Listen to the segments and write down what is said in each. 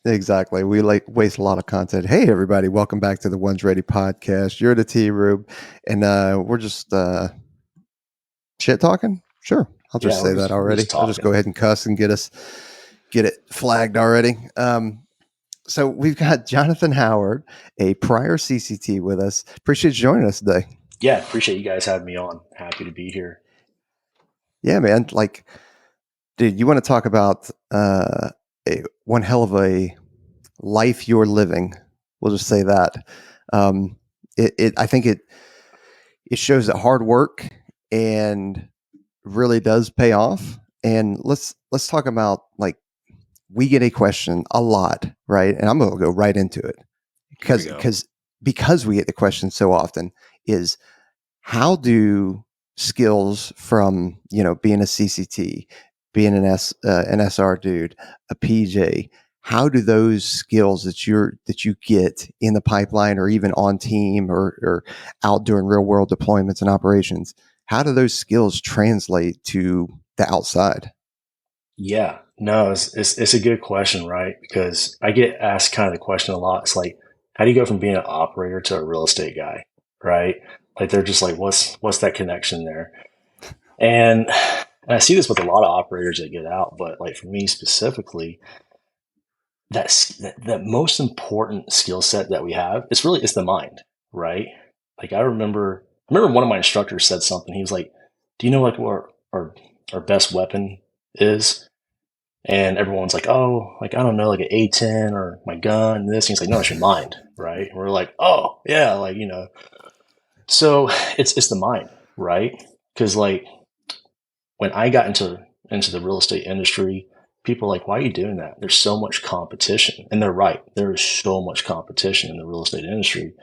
Exactly. We waste a lot of content. Hey, everybody, welcome back to the One's Ready podcast. You're the T Rube, and we're just shit talking. Sure, I'll just Yeah, say that we're just already. I'll just go talking. ahead and cuss and get it flagged already. So we've got Jonathan Howard, a prior CCT, with us. Appreciate you joining us today. Yeah, appreciate you guys having me on. Happy to be here. Yeah, man. Like, dude, you want to talk about one hell of a life you're living? We'll just say that. I think it shows that hard work and really does pay off. And let's talk about, like, we get a question a lot, right? And I'm going to go right into it Here we because go. because we get the question so often is, how do skills from, being a CCT, being an SR dude, a PJ, how do those skills that you get in the pipeline or even on team or out doing real world deployments and operations, how do those skills translate to the outside? Yeah, no, it's a good question, right? Because I get asked kind of the question a lot. It's like, how do you go from being an operator to a real estate guy, right? Like they're just like, what's that connection there? And I see this with a lot of operators that get out, but like for me specifically, that most important skill set that we have it's the mind, right? Like I remember one of my instructors said something. He was like, do you know like what our best weapon is? And everyone's like, oh, like I don't know, like an A10 or my gun, this. And he's like, no, it's your mind, right? And we're like, oh yeah, like so it's the mind, right? Because like when I got into the real estate industry, people are like, why are you doing that? There's so much competition. And they're right. There is so much competition in the real estate industry.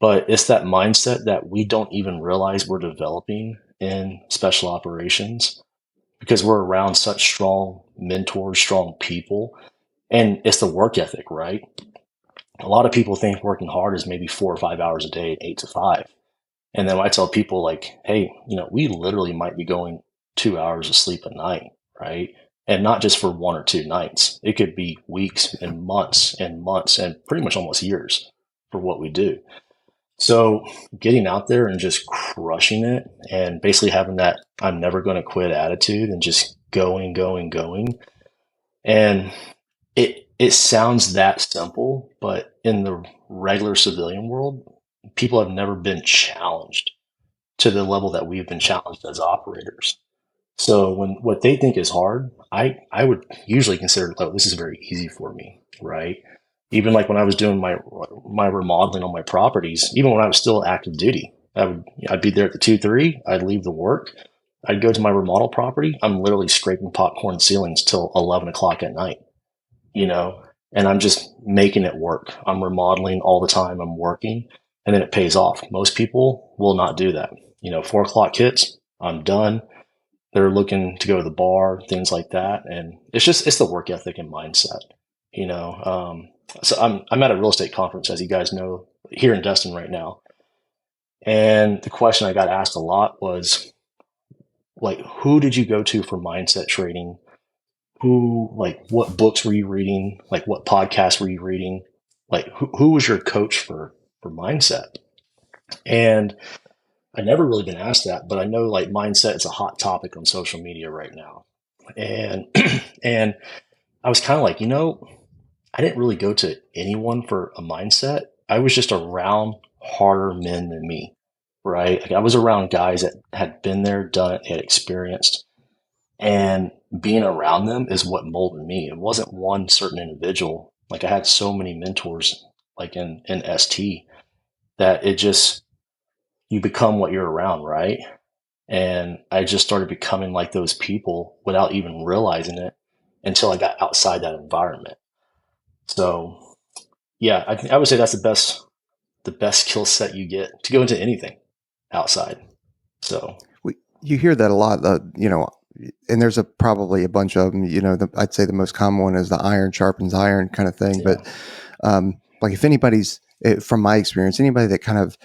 But it's that mindset that we don't even realize we're developing in special operations because we're around such strong mentors, strong people. And it's the work ethic, right? A lot of people think working hard is maybe 4 or 5 hours a day, 8 to 5. And then I tell people like, hey, we literally might be going 2 hours of sleep a night, right? And not just for 1 or 2 nights. It could be weeks and months and pretty much almost years for what we do. So getting out there and just crushing it and basically having that I'm never going to quit attitude and just going, going, going. And it sounds that simple, but in the regular civilian world, people have never been challenged to the level that we've been challenged as operators. So when what they think is hard, I would usually consider, oh, this is very easy for me, right? Even like when I was doing my remodeling on my properties, even when I was still active duty, I'd be there at the 2-3, I'd leave the work, I'd go to my remodel property, I'm literally scraping popcorn ceilings till 11 o'clock at night, you know, and I'm just making it work. I'm remodeling all the time, I'm working, and then it pays off. Most people will not do that. 4 o'clock hits, I'm done. They're looking to go to the bar, things like that. And it's the work ethic and mindset, you know. So I'm at a real estate conference, as you guys know, here in Destin right now. And the question I got asked a lot was like, who did you go to for mindset trading? Like, what books were you reading? Like, what podcasts were you reading? Like, who was your coach for mindset? And I never really been asked that, but I know like mindset is a hot topic on social media right now. And and I was kind of like, I didn't really go to anyone for a mindset. I was just around harder men than me, right? Like I was around guys that had been there, done it, they had experienced, and being around them is what molded me. It wasn't one certain individual. Like I had so many mentors, like in ST, that it just you become what you're around, right? And I just started becoming like those people without even realizing it until I got outside that environment. So yeah, I would say that's the best skill set you get to go into anything outside. So You hear that a lot, and there's probably a bunch of them. I'd say the most common one is the iron sharpens iron kind of thing. yeah, But like, if anybody's, from my experience, anybody that kind of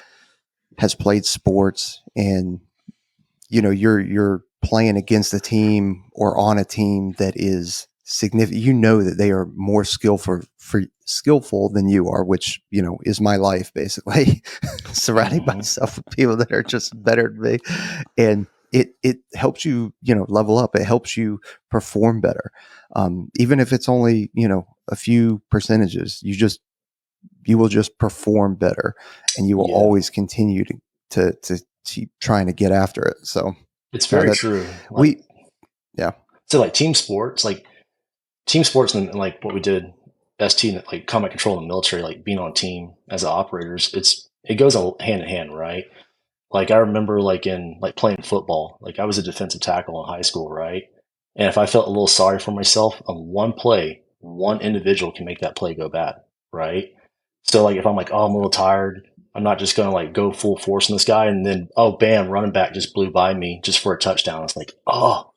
has played sports, and you're playing against a team or on a team that is significant, that they are more skillful than you are, which, is my life basically, surrounding Hmm. myself with people that are just better than me. And it helps you, level up. It helps you perform better. Even if it's only, a few percentages, you will just perform better, and you will Yeah, always continue to keep trying to get after it. So it's now very that true. Like, we, yeah, so like team sports and like what we did, ST, like combat control in the military, like being on a team as operators, it goes hand in hand, right? Like I remember like in like playing football, like I was a defensive tackle in high school, right? And if I felt a little sorry for myself on one play, one individual can make that play go bad, right? So like if I'm like, oh, I'm a little tired, I'm not just gonna like go full force on this guy and then oh bam, running back just blew by me just for a touchdown. It's like, oh,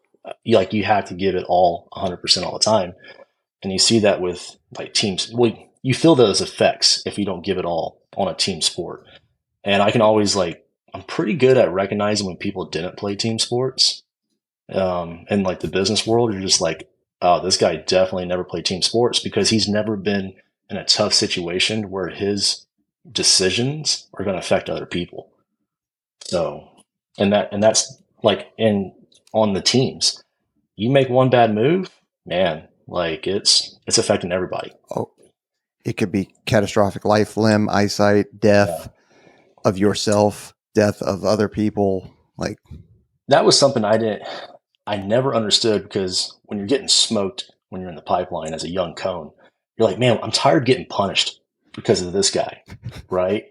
you have to give it all 100% all the time. And you see that with like teams. Well, you feel those effects if you don't give it all on a team sport. And I can always like, I'm pretty good at recognizing when people didn't play team sports. In like the business world, you're just like, oh, this guy definitely never played team sports because he's never been in a tough situation where his decisions are going to affect other people. So, and that's like in on the teams, you make one bad move, man, like it's affecting everybody. oh, it could be catastrophic: life, limb, eyesight, Yeah. death of yourself, death of other people. Like, That was something I never understood because when you're getting smoked when you're in the pipeline as a young cone, you're like, man, I'm tired of getting punished because of this guy, right?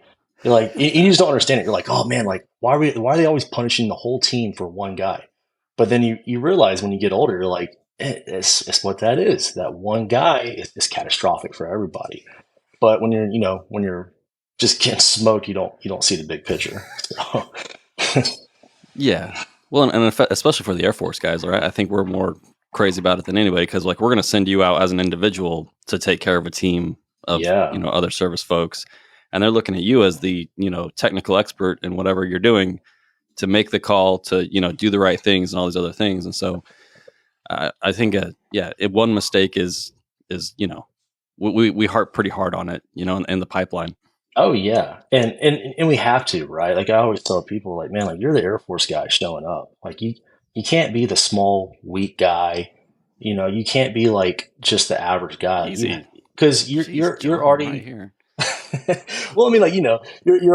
You're like, you just don't understand it. You're like, oh man, like why are they always punishing the whole team for one guy? But then you realize when you get older, you're like, it's what that is. That one guy is catastrophic for everybody. But when you're just getting smoked, you don't see the big picture. So, Yeah. Well, and especially for the Air Force guys, right? I think we're more crazy about it than anybody because, like, we're going to send you out as an individual to take care of a team of, yeah. other service folks. And they're looking at you as the, technical expert in whatever you're doing to make the call to, do the right things and all these other things. And so I think, one mistake is, we harp pretty hard on it, in the pipeline. Oh yeah, and we have to, right? Like I always tell people, like, man, like you're the Air Force guy showing up. Like you can't be the small, weak guy. You can't be like just the average guy. Easy. Because Jeez, you're John, I'm right already. here. Well, I mean, like you're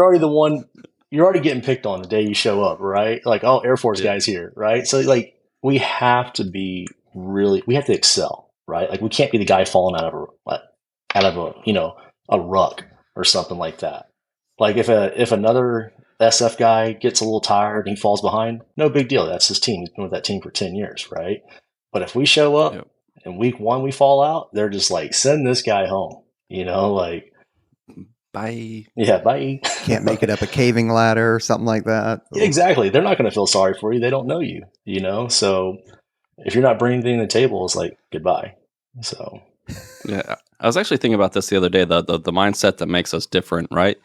already the one. You're already getting picked on the day you show up, right? Like, oh, Air Force Yeah. guys here, right? So like we have to be we have to excel, right? Like we can't be the guy falling out of a ruck or something like that. Like if another SF guy gets a little tired and he falls behind, no big deal. That's his team. He's been with that team for 10 years, right? But if we show Yeah. up and week one we fall out, they're just like, send this guy home. Like, Bye. yeah, bye. can't make it up a caving ladder or something like that. Yeah, Oof. exactly. They're not going to feel sorry for you. They don't know you. So if you're not bringing anything to the table, it's like goodbye. So Yeah, I was actually thinking about this the other day. The mindset that makes us different, right?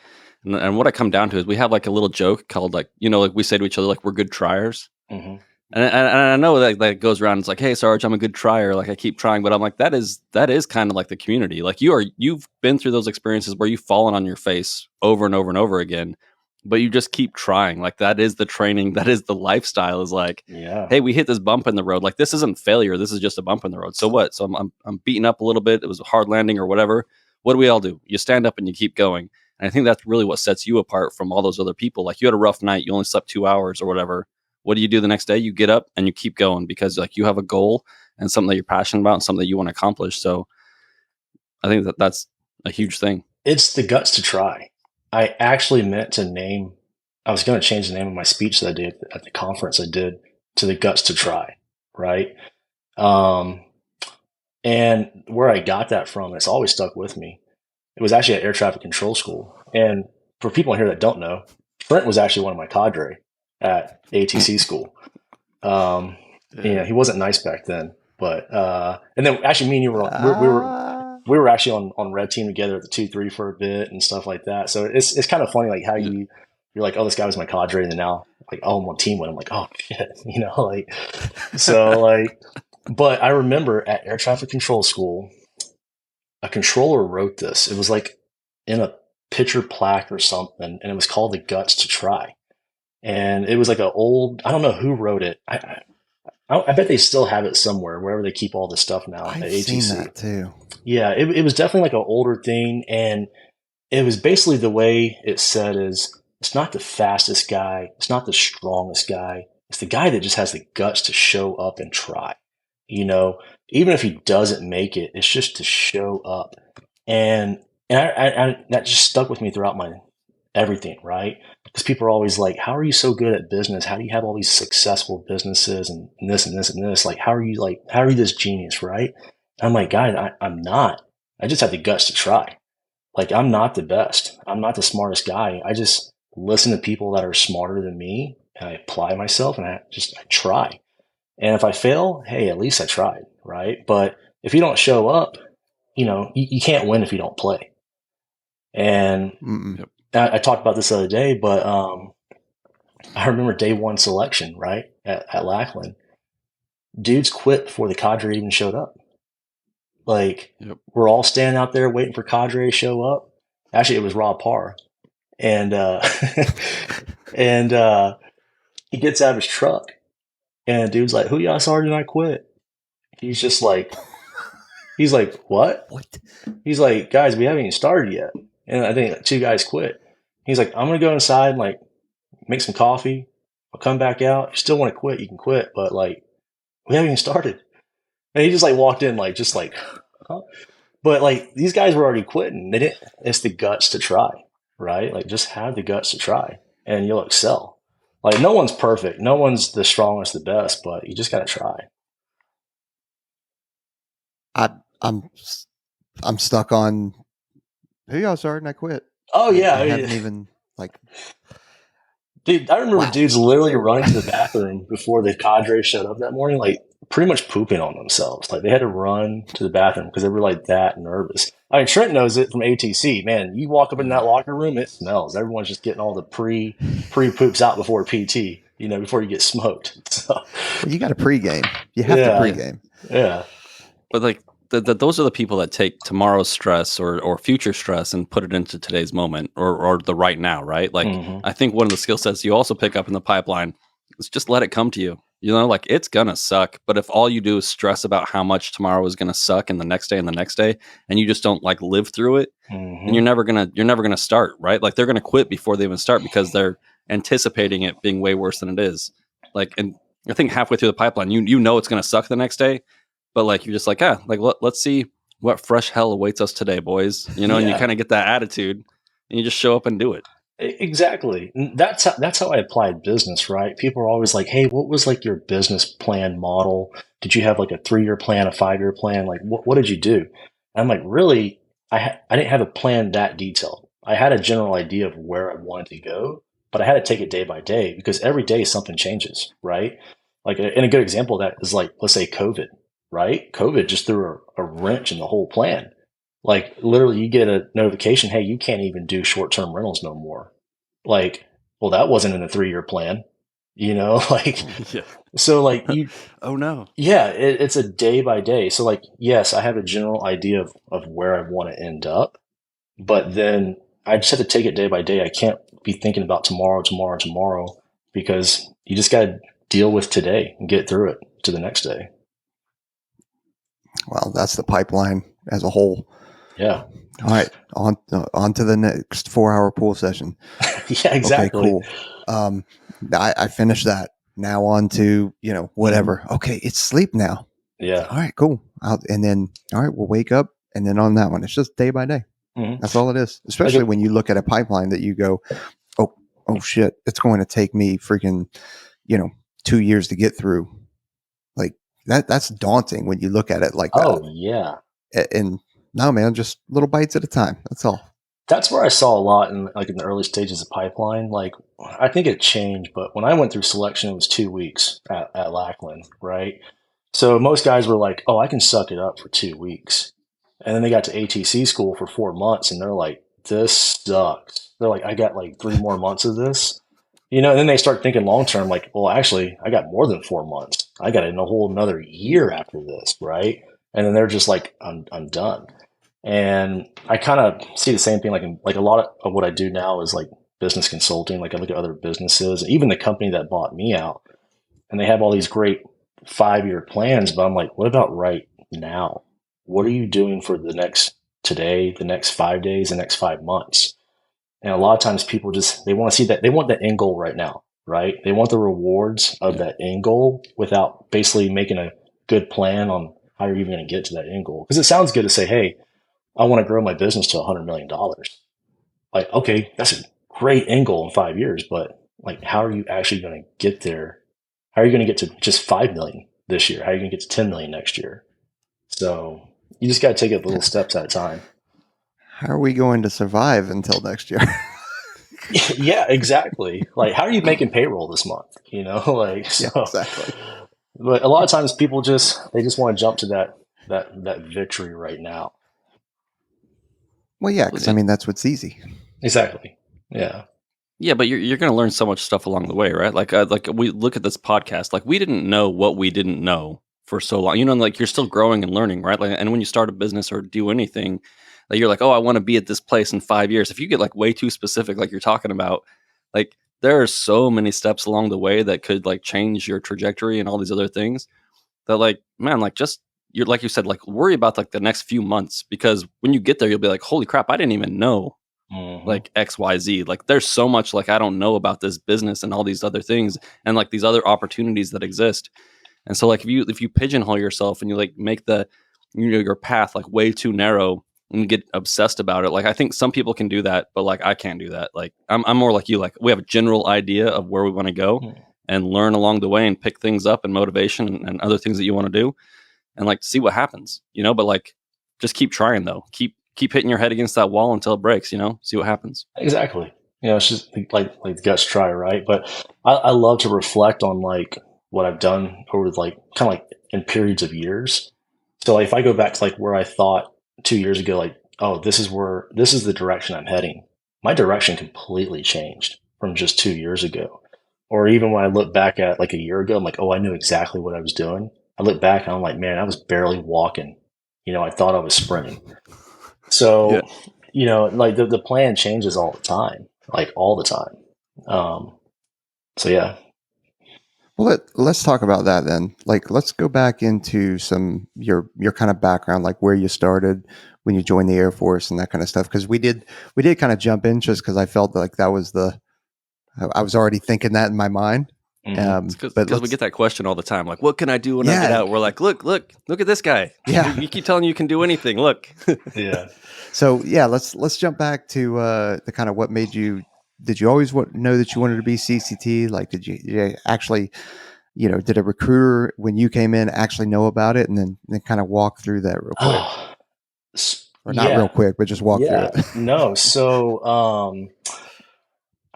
And what I come down to is we have like a little joke called like like we say to each other like we're good triers. mhm. And I know that goes around. It's like, hey, Sarge, I'm a good trier. Like I keep trying, but I'm like that is kind of like the community. Like you've been through those experiences where you've fallen on your face over and over and over again, but you just keep trying. Like that is the training. That is the lifestyle. Is like, Yeah, hey, we hit this bump in the road. Like this isn't failure. This is just a bump in the road. So what? So I'm beaten up a little bit. It was a hard landing or whatever. What do we all do? You stand up and you keep going. And I think that's really what sets you apart from all those other people. Like you had a rough night. You only slept 2 hours or whatever. What do you do the next day? You get up and you keep going because like you have a goal and something that you're passionate about and something that you want to accomplish. So I think that's a huge thing. it's the guts to try. I actually meant to name. I was going to change the name of my speech that I did at the conference I did to the guts to try, right? Um, and where I got that from, it's always stuck with me. It was actually at air traffic control school. And for people in here that don't know, Trent was actually one of my cadre at ATC school. Um, Yeah. he wasn't nice back then, but and then actually me and you were on, Ah, we were actually on red team together at the 2-3 for a bit and stuff like that. So it's kind of funny like how Yeah. you're like, oh, this guy was my cadre, and then now like, oh, I'm on team with him. Like, oh shit, like so like But I remember at air traffic control school, a controller wrote this. It was like in a picture plaque or something, and it was called "The Guts to Try." And it was like an old. I don't know who wrote it. I bet they still have it somewhere, wherever they keep all this stuff now at I've seen ATC. that too. Yeah, it was definitely like an older thing, and it was basically the way it said is it's not the fastest guy, it's not the strongest guy, it's the guy that just has the guts to show up and try. You know, even if he doesn't make it, it's just to show up. And and that just stuck with me throughout my everything, right? Because people are always like, "How are you so good at business? How do you have all these successful businesses and this and this and this? Like, how are you this genius, right?" And I'm like, guys, I'm not. I just have the guts to try. Like, I'm not the best. I'm not the smartest guy. I just listen to people that are smarter than me, and I apply myself, and I try. And if I fail, hey, at least I tried, right? But if you don't show up, you can't win if you don't play. And Mm-mm. I talked about this the other day, but I remember day one selection, right, at Lackland. Dudes quit before the cadre even showed up. Like, Yep. we're all standing out there waiting for cadre to show up. Actually, it was Rob Parr. And and he gets out of his truck, and the dude's like, "Who y'all, Sergeant? I quit." He's just like, "What?" What? He's like, "Guys, we haven't even started yet." And I think two guys quit. He's like, "I'm gonna go inside and like make some coffee. I'll come back out. If you still want to quit, you can quit, but like we haven't even started." And he just like walked in like just like, huh? But like these guys were already quitting. They didn't. It's the guts to try, right? Like just have the guts to try, and you'll excel. Like no one's perfect. No one's the strongest, the best, but you just gotta try. I I'm I'm stuck on who y'all started and I quit. Oh yeah, I haven't even like dude. I remember wow. dudes literally running to the bathroom before the cadre showed up that morning, like pretty much pooping on themselves. Like they had to run to the bathroom because they were like that nervous. I mean, Trent knows it from ATC. Man, you walk up in that locker room, it smells. Everyone's just getting all the pre poops out before PT. Before you get smoked. So Well, you got a pregame. You have to yeah, pregame. yeah, But like those are the people that take tomorrow's stress or future stress and put it into today's moment or the right now, right? Like Mhm. I think one of the skill sets you also pick up in the pipeline is just let it come to you. Like it's gonna suck, but if all you do is stress about how much tomorrow is gonna suck and the next day and the next day, and you just don't like live through it, Mhm. then you're never gonna start, right? Like they're gonna quit before they even start because they're anticipating it being way worse than it is. Like, and I think halfway through the pipeline, you know it's gonna suck the next day, but like you're just like, like let's see what fresh hell awaits us today, boys. And you Yeah. kind of get that attitude, and you just show up and do it. Exactly. And that's how I applied business, right? People are always like, "Hey, what was like your business plan model? Did you have like a 3-year plan, a 5-year plan? Like, what did you do?" And I'm like, really, I didn't have a plan that detailed. I had a general idea of where I wanted to go, but I had to take it day by day because every day something changes, right? Like, and a good example of that is like, let's say COVID, right? COVID just threw a wrench in the whole plan. Like literally you get a notification, hey, you can't even do short-term rentals no more. Like, well, that wasn't in a 3-year plan, like, Yeah. so like Oh no. yeah, it's a day by day. So like, yes, I have a general idea of where I want to end up, but then I just have to take it day by day. I can't be thinking about tomorrow, because you just got to deal with today and get through it to the next day. Well, that's the pipeline as a whole. Yeah. All right, on to the next 4-hour pool session. Yeah, exactly. Okay, cool. I finished that. Now on to whatever. Okay, it's sleep now. Yeah. All right, cool. And then all right, we'll wake up, and then on that one, it's just day by day. Mhm. That's all it is. Especially when you look at a pipeline that you go, oh shit, it's going to take me freaking 2 years to get through. Like that's daunting when you look at it like that. Oh, yeah. And no, man, just little bites at a time. That's all. That's where I saw a lot in the early stages of pipeline. Like I think it changed, but when I went through selection, it was 2 weeks at Lackland, right? So most guys were like, "Oh, I can suck it up for 2 weeks," and then they got to ATC school for 4 months, and they're like, "This sucks." They're like, "I got like 3 more months of this," And then they start thinking long term, like, "Well, actually, I got more than 4 months." I got in a whole another year after this, right? And then they're just like, I'm done. And I kind of see the same thing, like a lot of what I do now is like business consulting. Like I look at other businesses, even the company that bought me out, and they have all these great 5-year plans, but I'm like, what about right now? What are you doing for the next today, the next 5 days, the next 5 months? And a lot of times people just, they want to see that, they want the end goal right now, right? They want the rewards of that end goal without basically making a good plan on how you're even going to get to that end goal. Because it sounds good to say, hey, I want to grow my business to $100 million. Like, okay, that's a great end goal in 5 years, but like, how are you actually going to get there? How are you going to get to just 5 million this year? How are you going to get to 10 million next year? So you just got to take it little steps at a time. How are we going to survive until next year? Yeah, exactly. Like, how are you making payroll this month? You know, like, so, Yeah, exactly. but a lot of times people they just want to jump to that victory right now. Well, yeah, because I mean, that's what's easy. Exactly. Yeah. Yeah, but you're going to learn so much stuff along the way, right? Like we look at this podcast, like we didn't know what we didn't know for so long. You know, like you're still growing and learning, right? Like, and when you start a business or do anything, that you're like, oh, I want to be at this place in 5 years. If you get like way too specific, like you're talking about, like there are so many steps along the way that could like change your trajectory and all these other things. That like, man, like just you're like you said, like worry about like the next few months because when you get there, you'll be like, holy crap, I didn't even know like XYZ. Like there's so much like I don't know about this business and all these other things and like these other opportunities that exist. And so like if you pigeonhole yourself and you like make the your path like way too narrow and you get obsessed about it, like I think some people can do that, but like I can't do that. Like I'm more like you. Like we have a general idea of where we want to go and learn along the way and pick things up and motivation and other things that you want to do and like see what happens, you know, but like just keep trying though. Keep hitting your head against that wall until it breaks, you know, see what happens. Exactly. You know, it's just like the guts try, right? But I love to reflect on like what I've done over like kind of like in periods of years. So like, if I go back to like where I thought 2 years ago, like, oh, this is the direction I'm heading. My direction completely changed from just 2 years ago. Or even when I look back at like a year ago, I'm like, oh, I knew exactly what I was doing. I look back and I'm like, man, I was barely walking. You know, I thought I was sprinting. So, Yeah. you know, like the plan changes all the time, like all the time. So yeah. Well, let's talk about that then. Like, let's go back into some your kind of background, like where you started when you joined the Air Force and that kind of stuff. Because we did kind of jump in just because I felt like that was I was already thinking that in my mind. Because we get that question all the time, like, what can I do when I get out? We're like, look at this guy. Yeah, you keep telling you can do anything. Look. Yeah. So yeah, let's jump back to the kind of what made you. Did you always know that you wanted to be CCT? Like, did you actually, did a recruiter when you came in actually know about it, and then kind of walk through that real quick, or not real quick, but just walk through it? No. So,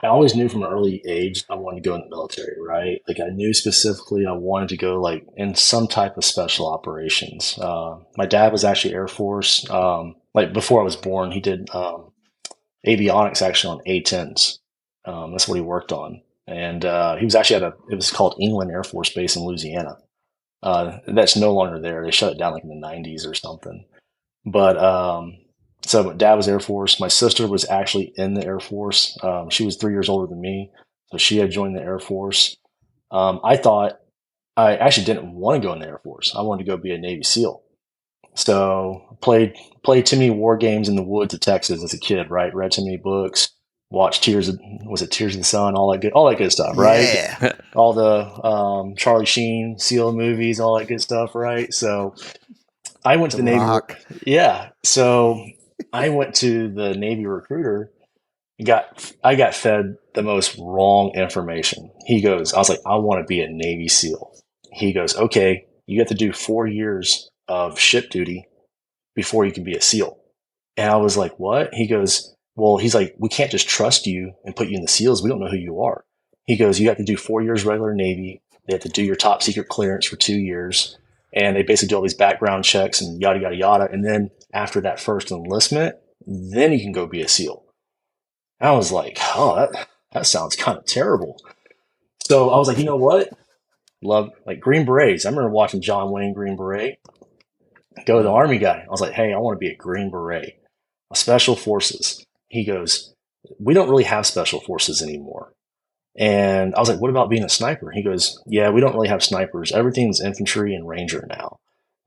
I always knew from an early age I wanted to go in the military, right? Like I knew specifically I wanted to go like in some type of special operations. My dad was actually Air Force. Like before I was born, he did avionics actually on A-10s. That's what he worked on. And he was actually it was called England Air Force Base in Louisiana. That's no longer there. They shut it down like in the 90s or something. But so my dad was Air Force. My sister was actually in the Air Force. She was 3 years older than me, so she had joined the Air Force. I actually didn't want to go in the Air Force. I wanted to go be a Navy SEAL. So played too many war games in the woods of Texas as a kid, right? Read too many books, watched Tears of the Sun, all that good stuff, right? Yeah. All the Charlie Sheen SEAL movies, all that good stuff, right? So I went to the Navy. Rock. Yeah. So I went to the Navy recruiter. I got fed the most wrong information. I was like, I want to be a Navy SEAL. He goes, okay, you have to do 4 years of ship duty before you can be a SEAL. And I was like, what? He goes, well, he's like, we can't just trust you and put you in the SEALs. We don't know who you are. He goes, you have to do 4 years regular Navy. They have to do your top secret clearance for 2 years. And they basically do all these background checks and yada, yada, yada. And then after that first enlistment, then you can go be a SEAL. And I was like, oh, that sounds kind of terrible. So I was like, you know what? Love like Green Berets. I remember watching John Wayne Green Beret go to the Army guy. I was like, hey, I want to be a Green Beret, a Special Forces. He goes, we don't really have Special Forces anymore. And I was like, what about being a sniper? He goes, yeah, we don't really have snipers. Everything's infantry and ranger now.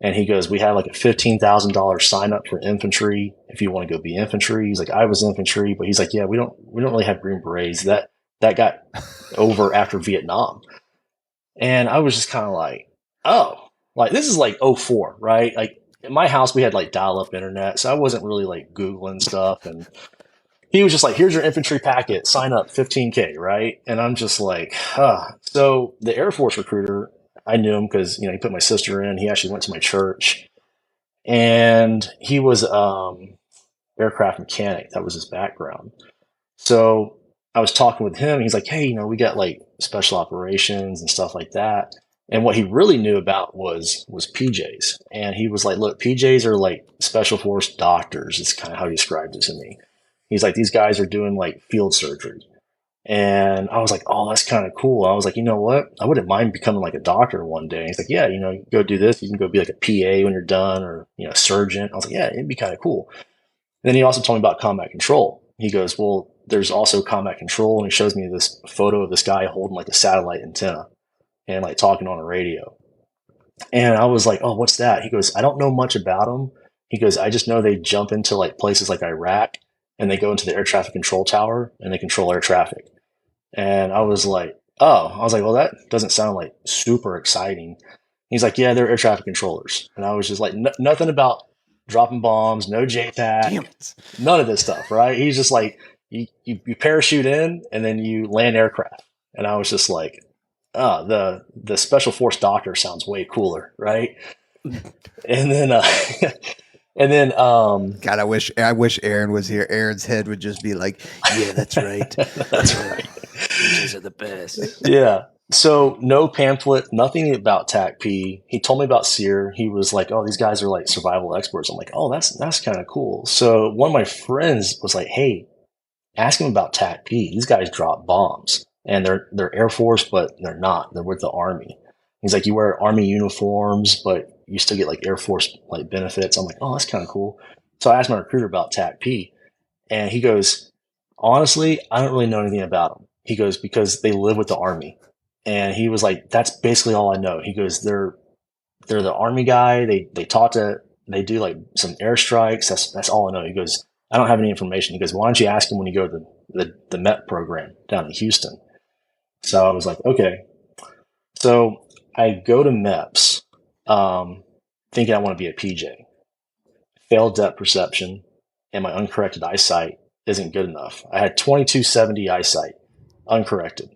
And he goes, we have like a $15,000 sign up for infantry if you want to go be infantry. He's like, I was infantry, but he's like, yeah, we don't really have Green Berets. That got over after Vietnam. And I was just kind of like, oh, like this is like '04, right? Like in my house, we had like dial up internet. So I wasn't really like Googling stuff. And he was just like, here's your infantry packet, sign up 15K, right? And I'm just like, huh. So the Air Force recruiter, I knew him because, he put my sister in. He actually went to my church. And he was aircraft mechanic. That was his background. So I was talking with him. He's like, hey, we got like special operations and stuff like that. And what he really knew about was PJs. And he was like, look, PJs are like special force doctors. It's kind of how he described it to me. He's like, these guys are doing like field surgery. And I was like, oh, that's kind of cool. I was like, you know what? I wouldn't mind becoming like a doctor one day. He's like, yeah, you go do this. You can go be like a PA when you're done, or, a surgeon. I was like, yeah, it'd be kind of cool. And then he also told me about combat control. He goes, well, there's also combat control. And he shows me this photo of this guy holding like a satellite antenna and like talking on a radio. And I was like, oh, what's that? He goes, I don't know much about them. He goes, I just know they jump into like places like Iraq and they go into the air traffic control tower and they control air traffic. And I was like, well, that doesn't sound like super exciting. He's like, yeah, they're air traffic controllers. And I was just like, nothing about dropping bombs, no JTAC, none of this stuff, right? He's just like, you parachute in and then you land aircraft. And I was just like, the special force doctor sounds way cooler, right? And then God, I wish Aaron was here. Aaron's head would just be like, yeah, that's right. That's right. These are the best. Yeah. So no pamphlet, nothing about TAC-P. He told me about SEER. He was like, oh, these guys are like survival experts. I'm like, oh, that's kind of cool. So one of my friends was like, hey, ask him about TAC-P. These guys drop bombs and they're Air Force, but they're not. They're with the Army. He's like, you wear Army uniforms, but you still get like Air Force like benefits. I'm like, oh, that's kind of cool. So I asked my recruiter about TAC-P and he goes, honestly, I don't really know anything about them. He goes, because they live with the Army. And he was like, that's basically all I know. He goes, they're the Army guy. They do like some airstrikes. That's all I know. He goes, I don't have any information. He goes, why don't you ask him when you go to the MEP program down in Houston? So I was like, okay. So I go to MEPS, thinking I want to be a PJ. Failed depth perception, and my uncorrected eyesight isn't good enough. I had 2270 eyesight, uncorrected.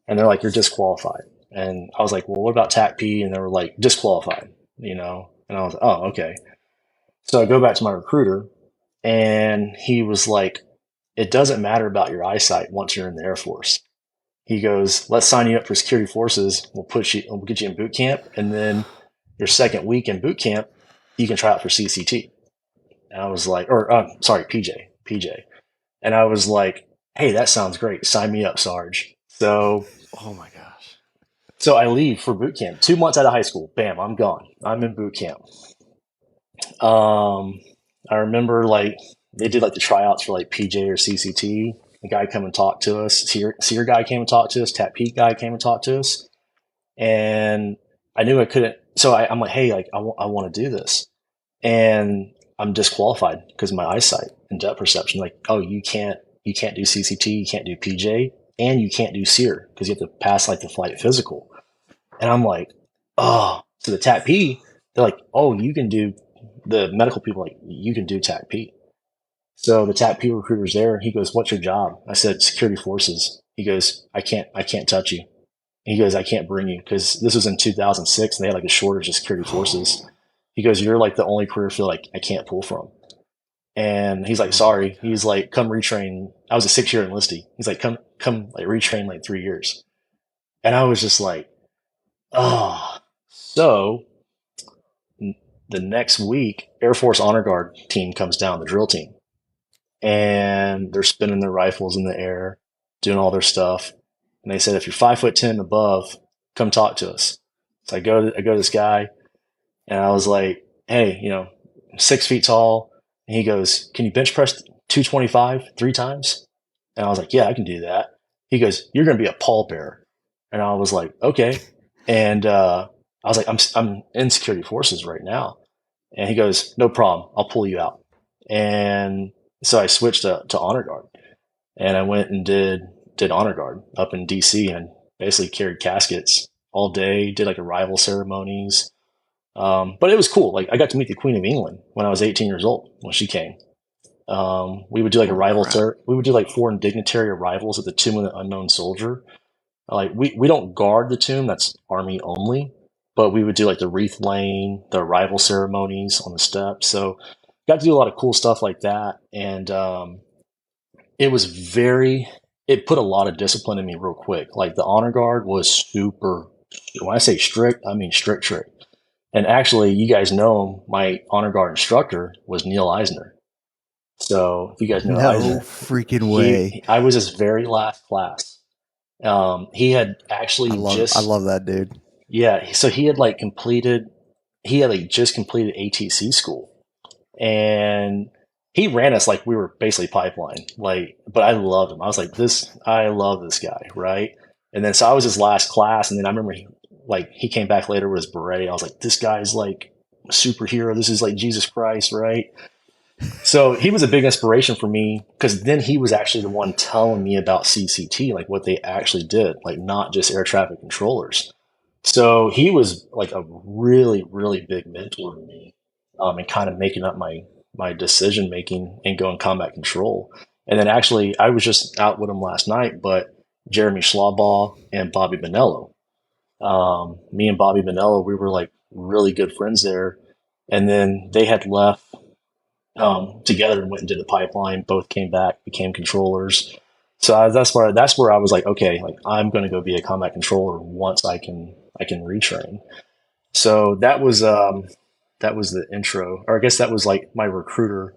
And they're like, you're disqualified. And I was like, well, what about TAC-P? And they were like, disqualified, And I was like, oh, okay. So I go back to my recruiter and he was like, it doesn't matter about your eyesight once you're in the Air Force. He goes, let's sign you up for security forces. We'll get you in boot camp. And then your second week in boot camp, you can try out for CCT. And I was like, PJ. And I was like, hey, that sounds great. Sign me up, Sarge. So, oh my gosh. So I leave for boot camp. 2 months out of high school. Bam, I'm gone. I'm in boot camp. I remember like they did like the tryouts for like PJ or CCT. The guy come and talk to us. SEER guy came and talked to us. TAC-P guy came and talked to us. And I knew I couldn't. So I'm like, hey, like I want to do this. And I'm disqualified because of my eyesight and depth perception. Like, oh, you can't do CCT, you can't do PJ, and you can't do SEER because you have to pass like the flight physical. And I'm like, oh. So the TAC-P, they're like, oh, you can do, the medical people like, you can do TAC-P. So the TAC-P recruiter's there. He goes, what's your job? I said, security forces. He goes, I can't touch you. He goes, I can't bring you because this was in 2006 and they had like a shortage of security forces. He goes, you're like the only career field like I can't pull from. And he's like, sorry. He's like, come retrain. I was a 6-year enlistee. He's like, come like retrain like 3 years. And I was just like, oh. So the next week, Air Force Honor Guard team comes down, the drill team. And they're spinning their rifles in the air, doing all their stuff. And they said, if you're 5'10" above, come talk to us. So I go to this guy, and I was like, hey, 6 feet tall. And he goes, can you bench press 225 3 times? And I was like, yeah, I can do that. He goes, you're going to be a pallbearer. And I was like, okay. And I was like, I'm in security forces right now. And he goes, no problem. I'll pull you out. And so I switched to honor guard, and I went and did honor guard up in DC, and basically carried caskets all day, did like arrival ceremonies. But it was cool. Like, I got to meet the Queen of England when I was 18 years old when she came. We would do like we would do like foreign dignitary arrivals at the Tomb of the Unknown Soldier. Like, we don't guard the tomb, that's army only, but we would do like the wreath laying, the arrival ceremonies on the steps. So got to do a lot of cool stuff like that. And it was it put a lot of discipline in me real quick. Like, the honor guard was super, when I say strict, I mean strict. And actually, you guys know my honor guard instructor was Neil Eisner. So if you guys know Eisner, freaking way. I was his very last class. He had actually I love that dude. Yeah. So he had just completed ATC school, and he ran us like we were basically pipeline. Like, but I loved him. I was like, I love this guy. Right. And then, so I was his last class. And then I remember he came back later with his beret. I was like, this guy's like a superhero. This is like Jesus Christ. Right. So he was a big inspiration for me, because then he was actually the one telling me about CCT, like what they actually did, like not just air traffic controllers. So he was like a really, really big mentor to me, and kind of making up my decision making and going combat control. And then actually, I was just out with him last night, but Jeremy Schlaubaugh and Bobby Bonello. Me and Bobby Bonello, we were like really good friends there. And then they had left together and went and did the pipeline. Both came back, became controllers. So that's where I was like, okay, like, I'm going to go be a combat controller once I can retrain. So that was the intro, or I guess that was like my recruiter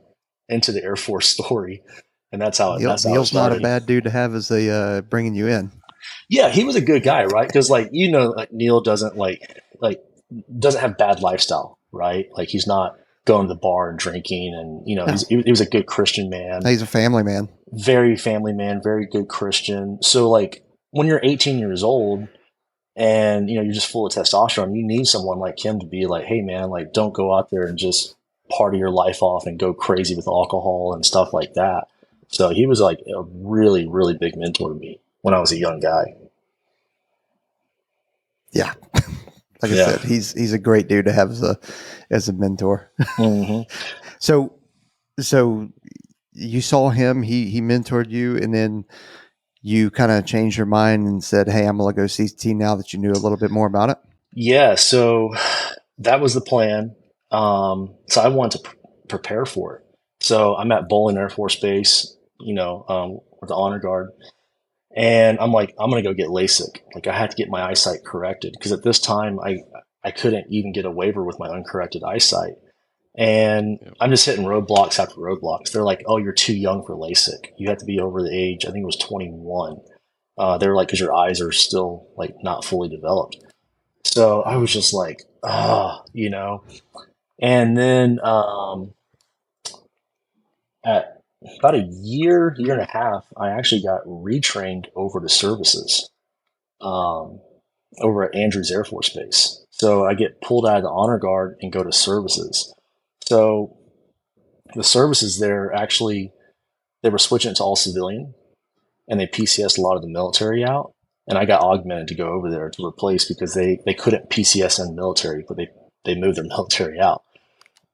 into the Air Force story, and that's how it Neil's started. not a bad dude to have as a bringing you in. Yeah, he was a good guy, right? Because like Neil doesn't doesn't have bad lifestyle, right? Like, he's not going to the bar and drinking, and he was a good Christian man. He's a family man. Very family man, very good Christian. So like, when you're 18 years old and you're just full of testosterone, you need someone like him to be like, hey man, like, don't go out there and just party your life off and go crazy with alcohol and stuff like that. So he was like a really, really big mentor to me when I was a young guy. Yeah. Like I said, he's a great dude to have as a mentor. Mm-hmm. So you saw him, he mentored you, and then you kind of changed your mind and said, hey, I'm going to go CT now that you knew a little bit more about it? Yeah, so that was the plan. So I wanted to prepare for it. So I'm at Bowling Air Force Base, with the honor guard. And I'm like, I'm going to go get LASIK. Like, I had to get my eyesight corrected, because at this time I couldn't even get a waiver with my uncorrected eyesight. And I'm just hitting roadblocks after roadblocks. They're like, oh, you're too young for LASIK. You have to be over the age, I think it was 21. They're like, because your eyes are still like not fully developed. So I was just like, And then at about a year and a half, I actually got retrained over to services over at Andrews Air Force Base. So I get pulled out of the honor guard and go to services. So the services there, actually, they were switching it to all civilian, and they PCS'd a lot of the military out. And I got augmented to go over there to replace, because they couldn't PCS in military, but they moved their military out.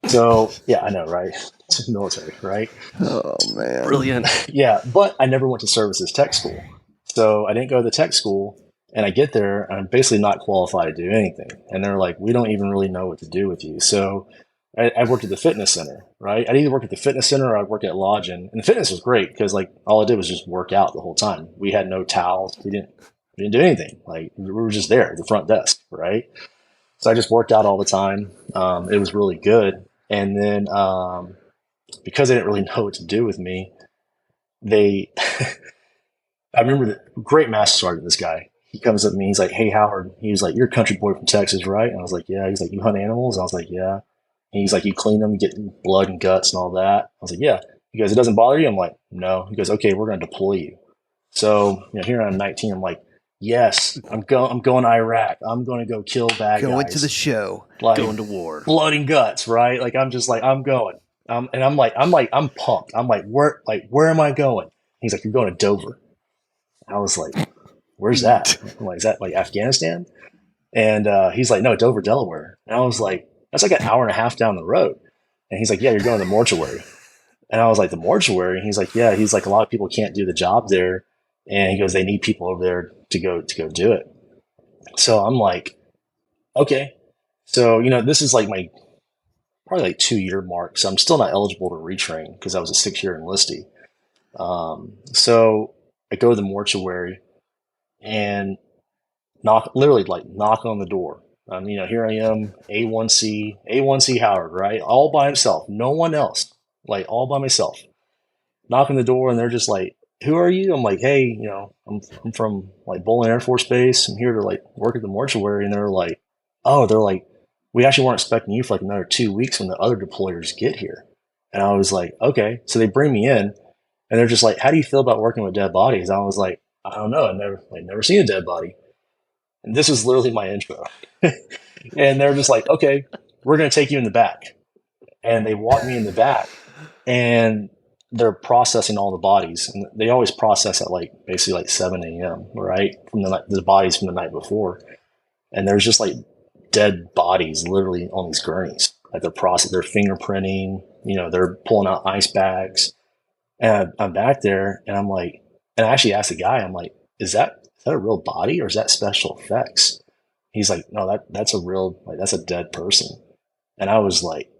So yeah, I know, right? It's military, right? Oh man, brilliant. Yeah, but I never went to services tech school, so I didn't go to the tech school. And I get there, and I'm basically not qualified to do anything. And they're like, we don't even really know what to do with you. So I worked at the fitness center, right? I'd either work at the fitness center or I'd work at lodging. And the fitness was great, because like all I did was just work out the whole time. We had no towels. We didn't do anything. Like, we were just there at the front desk, right? So I just worked out all the time. It was really good. And then because they didn't really know what to do with me, I remember the great master sergeant, this guy. he comes up to me. He's like, "Hey, Howard." He was like, "You're a country boy from Texas, right?" And I was like, "Yeah." He's like, "You hunt animals?" I was like, "Yeah." And he's like, "You clean them, you get blood and guts and all that?" I was like, "Yeah." He goes, "It doesn't bother you?" I'm like, "No." He goes, "Okay, we're going to deploy you." So, here I'm 19. I'm like, "Yes, I'm going to Iraq. I'm going to go kill bad Going guys." to the show. Like, Going to war. blood and guts, right? Like, I'm just like, I'm going. And I'm pumped. I'm like, where am I going? He's like, "You're going to Dover." I was like, "Where's that?" I'm like, "Is that like Afghanistan?" And he's like, "No, Dover, Delaware." And I was like, "That's like an hour and a half down the road." And he's like, "Yeah, you're going to the mortuary." And I was like, "The mortuary?" And he's like, "Yeah." He's like, "A lot of people can't do the job there." And he goes, "They need people over there to go do it." So I'm like, "Okay." So, this is like my probably like 2 year mark. So I'm still not eligible to retrain because I was a 6 year enlistee. So I go to the mortuary and literally like knock on the door. Here I am, A1C Howard, right? All by himself, no one else, like all by myself. Knock on the door, and they're just like, "Who are you?" I'm like, "Hey, I'm from like Bolin Air Force Base. I'm here to like work at the mortuary." And they're like, "Oh," they're like, "We actually weren't expecting you for like another 2 weeks when the other deployers get here." And I was like, "Okay." So they bring me in, and they're just like, "How do you feel about working with dead bodies?" I was like, "I don't know. I've never seen a dead body." And this is literally my intro. And they're just like, "Okay, we're going to take you in the back." And they walk me in the back, and they're processing all the bodies. And they always process at like basically like 7 a.m., right? From the bodies from the night before. And there's just like dead bodies literally on these gurneys. Like they're fingerprinting, they're pulling out ice bags. And I'm back there, and I'm like, and I actually asked the guy, I'm like, is that a real body, or is that special effects? He's like, "No, that's a real, like, that's a dead person." And I was like,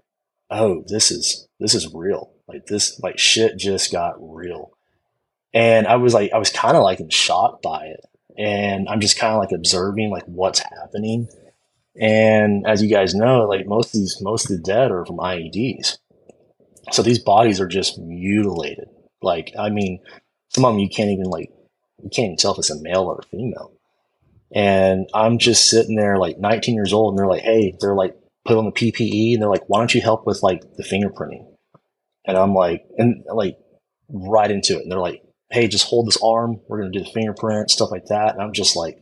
"Oh, this is real. Like, this, like, shit just got real." And I was kind of like in shock by it. And I'm just kind of like observing like what's happening. And as you guys know, like most of the dead are from IEDs. So these bodies are just mutilated. Like, some of them you can't even tell if it's a male or a female. And I'm just sitting there like 19 years old, and they're like, "Hey," they're like, "put on the PPE," and they're like, "Why don't you help with like the fingerprinting?" And I'm like, right into it. And they're like, "Hey, just hold this arm. We're going to do the fingerprint," stuff like that. And I'm just like,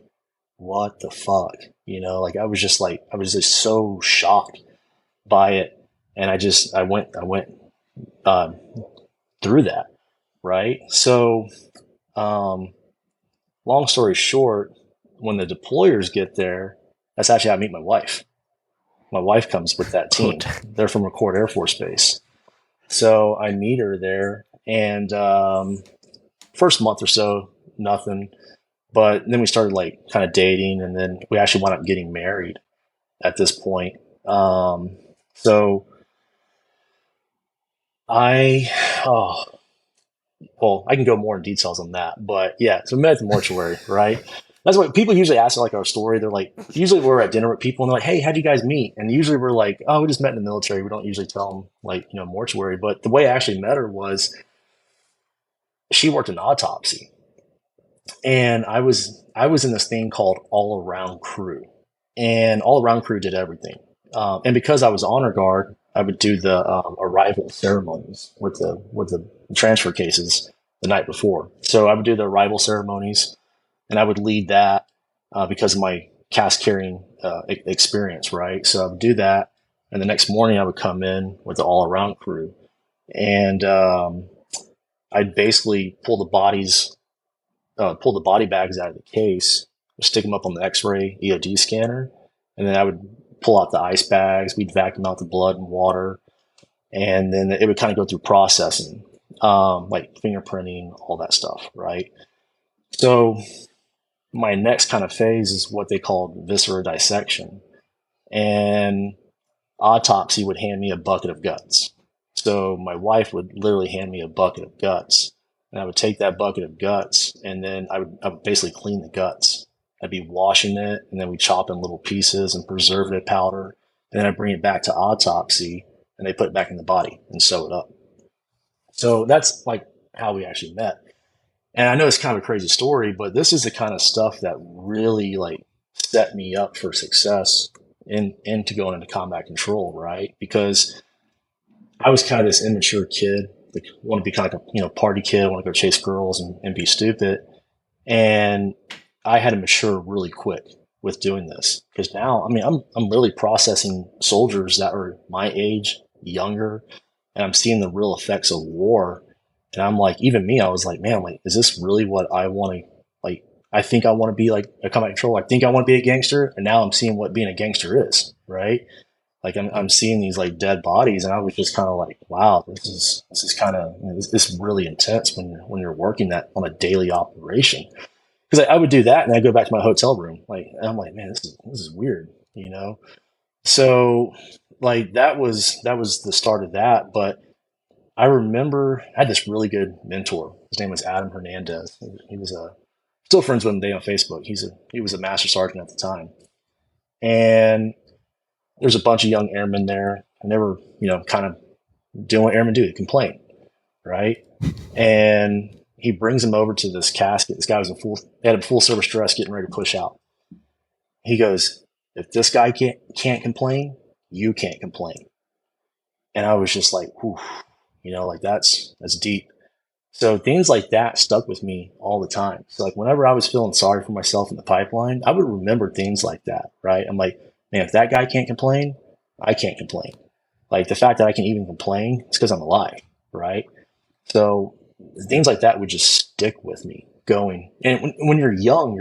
what the fuck? Like I was just so shocked by it. And I went uh, through that. Right. So, um, long story short, when the deployers get there, that's actually how I meet my wife. My wife comes with that team. They're from McCord Air Force Base. So I meet her there, and first month or so, nothing. But then we started like kind of dating, and then we actually wound up getting married at this point. So I, oh, well, I can go more in details on that, but yeah, so we met at the mortuary, right? That's what people usually ask, like our story. They're like, usually we're at dinner with people, and they're like, "Hey, how'd you guys meet?" And usually we're like, "Oh, we just met in the military." We don't usually tell them like, mortuary. But the way I actually met her was she worked an autopsy, and I was in this thing called all around crew, and all around crew did everything. And because I was honor guard, I would do the arrival ceremonies with the transfer cases the night before. So I would do the arrival ceremonies, and I would lead that because of my cast carrying experience, right? So I would do that, and the next morning I would come in with the all around crew, and I'd basically pull the body bags out of the case, stick them up on the X-ray EOD scanner, and then I would pull out the ice bags. We'd vacuum out the blood and water, and then it would kind of go through processing, like fingerprinting, all that stuff, right? So my next kind of phase is what they called viscera dissection, and autopsy would hand me a bucket of guts. So my wife would literally hand me a bucket of guts, and I would take that bucket of guts, and then I would basically clean the guts. I'd be washing it, and then we chop in little pieces and preservative powder, and then I bring it back to autopsy, and they put it back in the body and sew it up. So that's like how we actually met. And I know it's kind of a crazy story, but this is the kind of stuff that really like set me up for success into going into combat control, right? Because I was kind of this immature kid, like want to be kind of like a party kid, want to go chase girls and be stupid. And I had to mature really quick with doing this because now, I mean, I'm really processing soldiers that are my age, younger, and I'm seeing the real effects of war. And I'm like, even me, I was like, man, like, is this really what I want to like? I think I want to be like a combat controller. I think I want to be a gangster, and now I'm seeing what being a gangster is, right? Like I'm seeing these like dead bodies, and I was just kind of like, wow, this is kind of this is really intense when you're working that on a daily operation. Because I would do that, and I go back to my hotel room, like, and I'm like, man, this is weird, you know. So like that was the start of that. But I remember I had this really good mentor. His name was Adam Hernandez. He was still friends with him today on Facebook. He was a master sergeant at the time, and there's a bunch of young airmen there, and they were, kind of doing what airmen do, they complain, right? And he brings him over to this casket. This guy was they had a full service dress getting ready to push out. He goes, if this guy can't complain, you can't complain. And I was just like, whew, like that's deep. So things like that stuck with me all the time. So like whenever I was feeling sorry for myself in the pipeline, I would remember things like that, right? I'm like, man, if that guy can't complain, I can't complain. Like the fact that I can even complain, it's because I'm alive, right? So things like that would just stick with me going. And when you're young,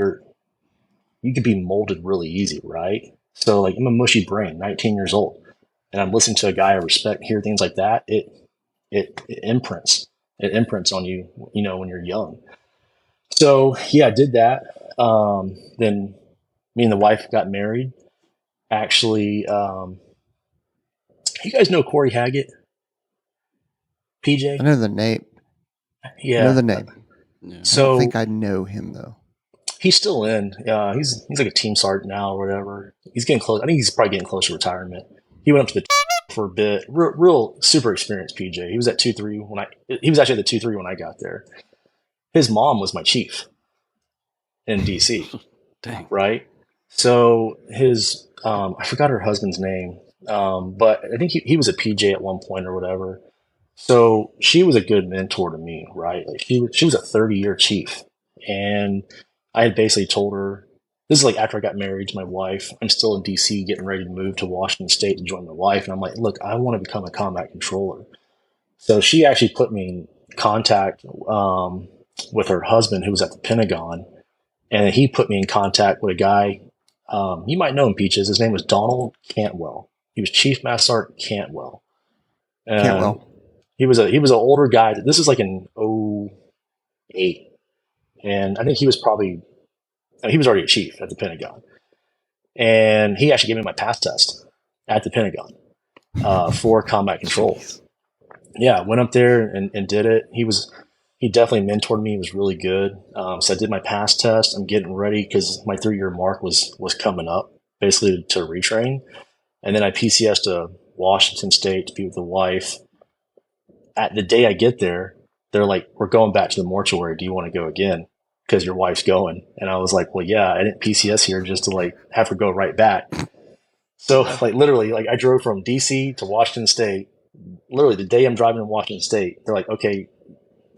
you can be molded really easy, right? So like I'm a mushy brain, 19 years old, and I'm listening to a guy I respect, hear things like that. It imprints. It imprints on you, when you're young. So yeah, I did that. Then me and the wife got married. Actually, you guys know Corey Haggett, PJ? I know the name. I know Yeah. the name. Yeah. I don't So think I know him though. he's still in. He's like a team sergeant now or whatever. He's getting close. I think he's probably getting close to retirement. He went up to the for a bit. Real super experienced PJ. He was at 2-3 he was actually at the 2-3 when I got there. His mom was my chief in DC, Dang. right? So his I forgot her husband's name, but I think he was a PJ at one point or whatever. So she was a good mentor to me, right? Like she was a 30-year chief, and I had basically told her, this is like after I got married to my wife. I'm still in DC getting ready to move to Washington State to join my wife, and I'm like, look, I want to become a combat controller. So she actually put me in contact with her husband, who was at the Pentagon, and he put me in contact with a guy. You might know him, Peaches. His name was Donald Cantwell. He was Chief Master Sergeant Cantwell. And Cantwell. he was an older guy. This is like in '08, and I think he was already a chief at the Pentagon. And he actually gave me my pass test at the Pentagon for combat control. Jeez. Yeah, went up there and did it. He definitely mentored me. He was really good. So I did my pass test. I'm getting ready because my 3-year mark was coming up, basically to retrain. And then I PCS to Washington State to be with the wife. At the day I get there, they're like, we're going back to the mortuary. Do you want to go again? Because your wife's going. And I was like, well, yeah, I didn't PCS here just to like have her go right back. So like literally, like I drove from DC to Washington State. Literally the day I'm driving to Washington State, they're like, okay,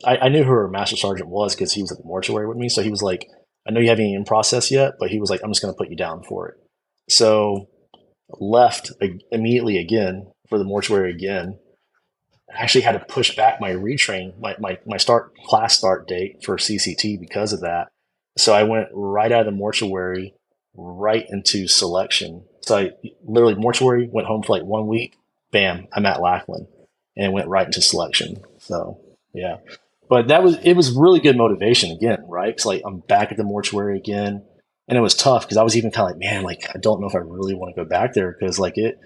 I knew who her master sergeant was because he was at the mortuary with me. So he was like, I know you haven't in process yet, but he was like, I'm just going to put you down for it. So left immediately again for the mortuary again. I actually had to push back my retrain, my class start date for CCT because of that. So I went right out of the mortuary, right into selection. So I literally mortuary, went home for like 1 week, bam, I'm at Lackland, and went right into selection. So yeah, but it was really good motivation again, right? Because like I'm back at the mortuary again, and it was tough because I was even kind of like, man, like I don't know if I really want to go back there because like it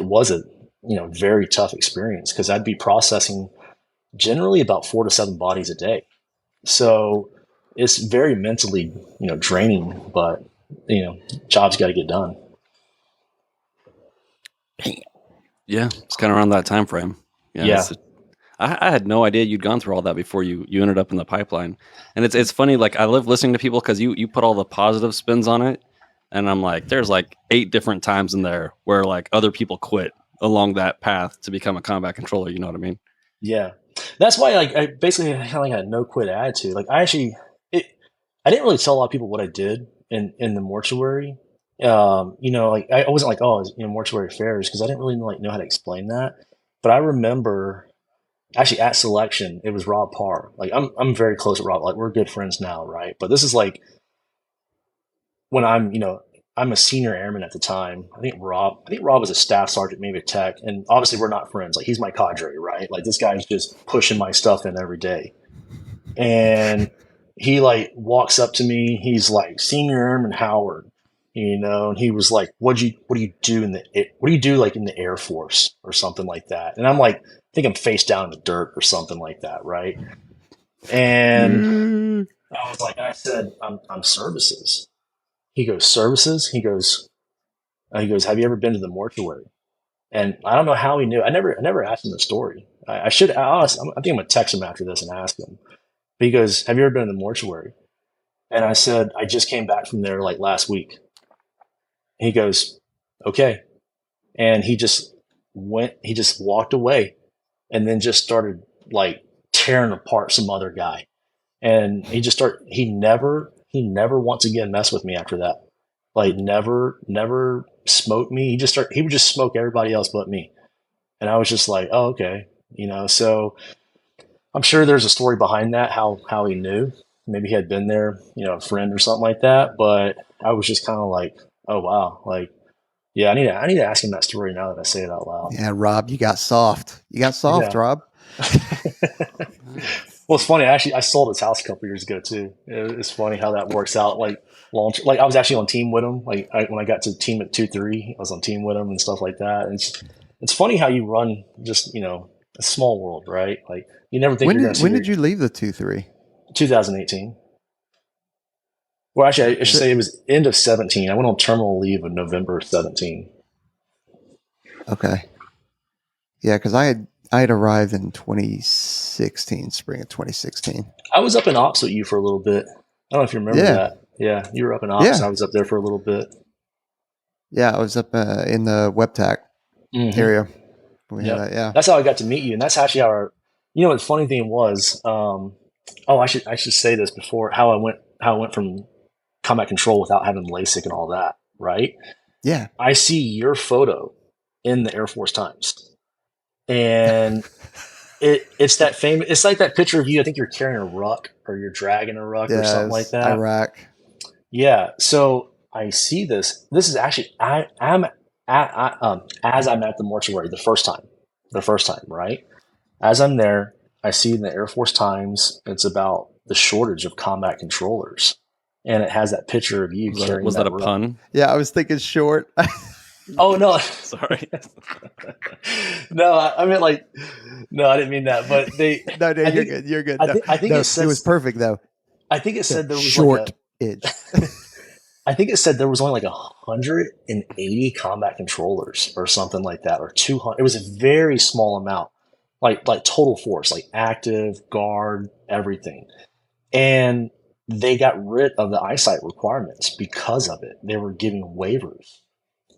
was a very tough experience because I'd be processing generally about 4 to 7 bodies a day. So it's very mentally, draining, but job's got to get done. Yeah, it's kind of around that time frame. Yeah. I had no idea you'd gone through all that before you ended up in the pipeline. And it's funny, like I love listening to people because you put all the positive spins on it, and I'm like, there's like 8 different times in there where like other people quit along that path to become a combat controller. You know what I mean? Yeah, that's why like I basically kind of like had no quit attitude. Like it, I didn't really tell a lot of people what I did in the mortuary. Like I wasn't like, oh, I was in mortuary affairs because I didn't really like know how to explain that. But I remember actually at selection, it was Rob Parr. Like I'm very close with Rob. Like we're good friends now, right? But this is like when I'm a senior airman at the time. I think Rob was a staff sergeant, maybe a tech, and obviously we're not friends. Like he's my cadre, right? Like this guy's just pushing my stuff in every day. And he like walks up to me. He's like, Senior Airman Howard, and he was like, what do you do like in the Air Force or something like that? And I'm like, I think I'm face down in the dirt or something like that, right? And I said, I'm services. He goes, services? He goes, have you ever been to the mortuary? And I don't know how he knew. I never asked him the story. I should. I think I'm gonna text him after this and ask him. But he goes, have you ever been in the mortuary? And I said, I just came back from there like last week. He goes, okay. And he just walked away and then just started like tearing apart some other guy. And he never once again messed with me after that. Like never smoked me. He would just smoke everybody else but me. And I was just like, oh, okay. So I'm sure there's a story behind that, how he knew. Maybe he had been there, a friend or something like that. But I was just kind of like, oh wow, like yeah, I need to ask him that story now that I say it out loud. Yeah, Rob, you got soft. You got soft, Yeah. Rob. Well, it's funny. Actually, I sold his house a couple years ago too. It's funny how that works out. Like like I was actually on team with him. Like when I got to team at 2-3, I was on team with him and stuff like that. And it's funny how you run just a small world, right? Like you never think When you're going to see. when did you leave the 2-3? 2018. Well, actually, I should say it was end of 17. I went on terminal leave in November 17. Okay. Yeah, because I had arrived in 2016, spring of 2016. I was up in ops with you for a little bit. I don't know if you remember Yeah. that. Yeah, you were up in ops. Yeah. And I was up there for a little bit. Yeah, I was up in the WebTac area. We had that, yeah. That's how I got to meet you, and that's actually how the funny thing was. I should say this before how I went from combat control without having LASIK and all that. Right? Yeah. I see your photo in the Air Force Times, and it's that famous. It's like that picture of you. I think you're carrying a ruck or you're dragging a ruck or something like that. Iraq. Yeah. So I see this. This is actually I'm as I'm at the mortuary the first time, right? As I'm there, I see in the Air Force Times it's about the shortage of combat controllers, and it has that picture of you carrying. Was that a pun? Yeah, I was thinking short. Oh no, sorry. No, I meant like no, I didn't mean that. But they. No, you're good. You're good. I think it was perfect though. I think it said there was short edge. I think it said there was only like 180 combat controllers or something like that, or 200. It was a very small amount, like total force, like active, guard, everything. And they got rid of the eyesight requirements because of it. They were giving waivers.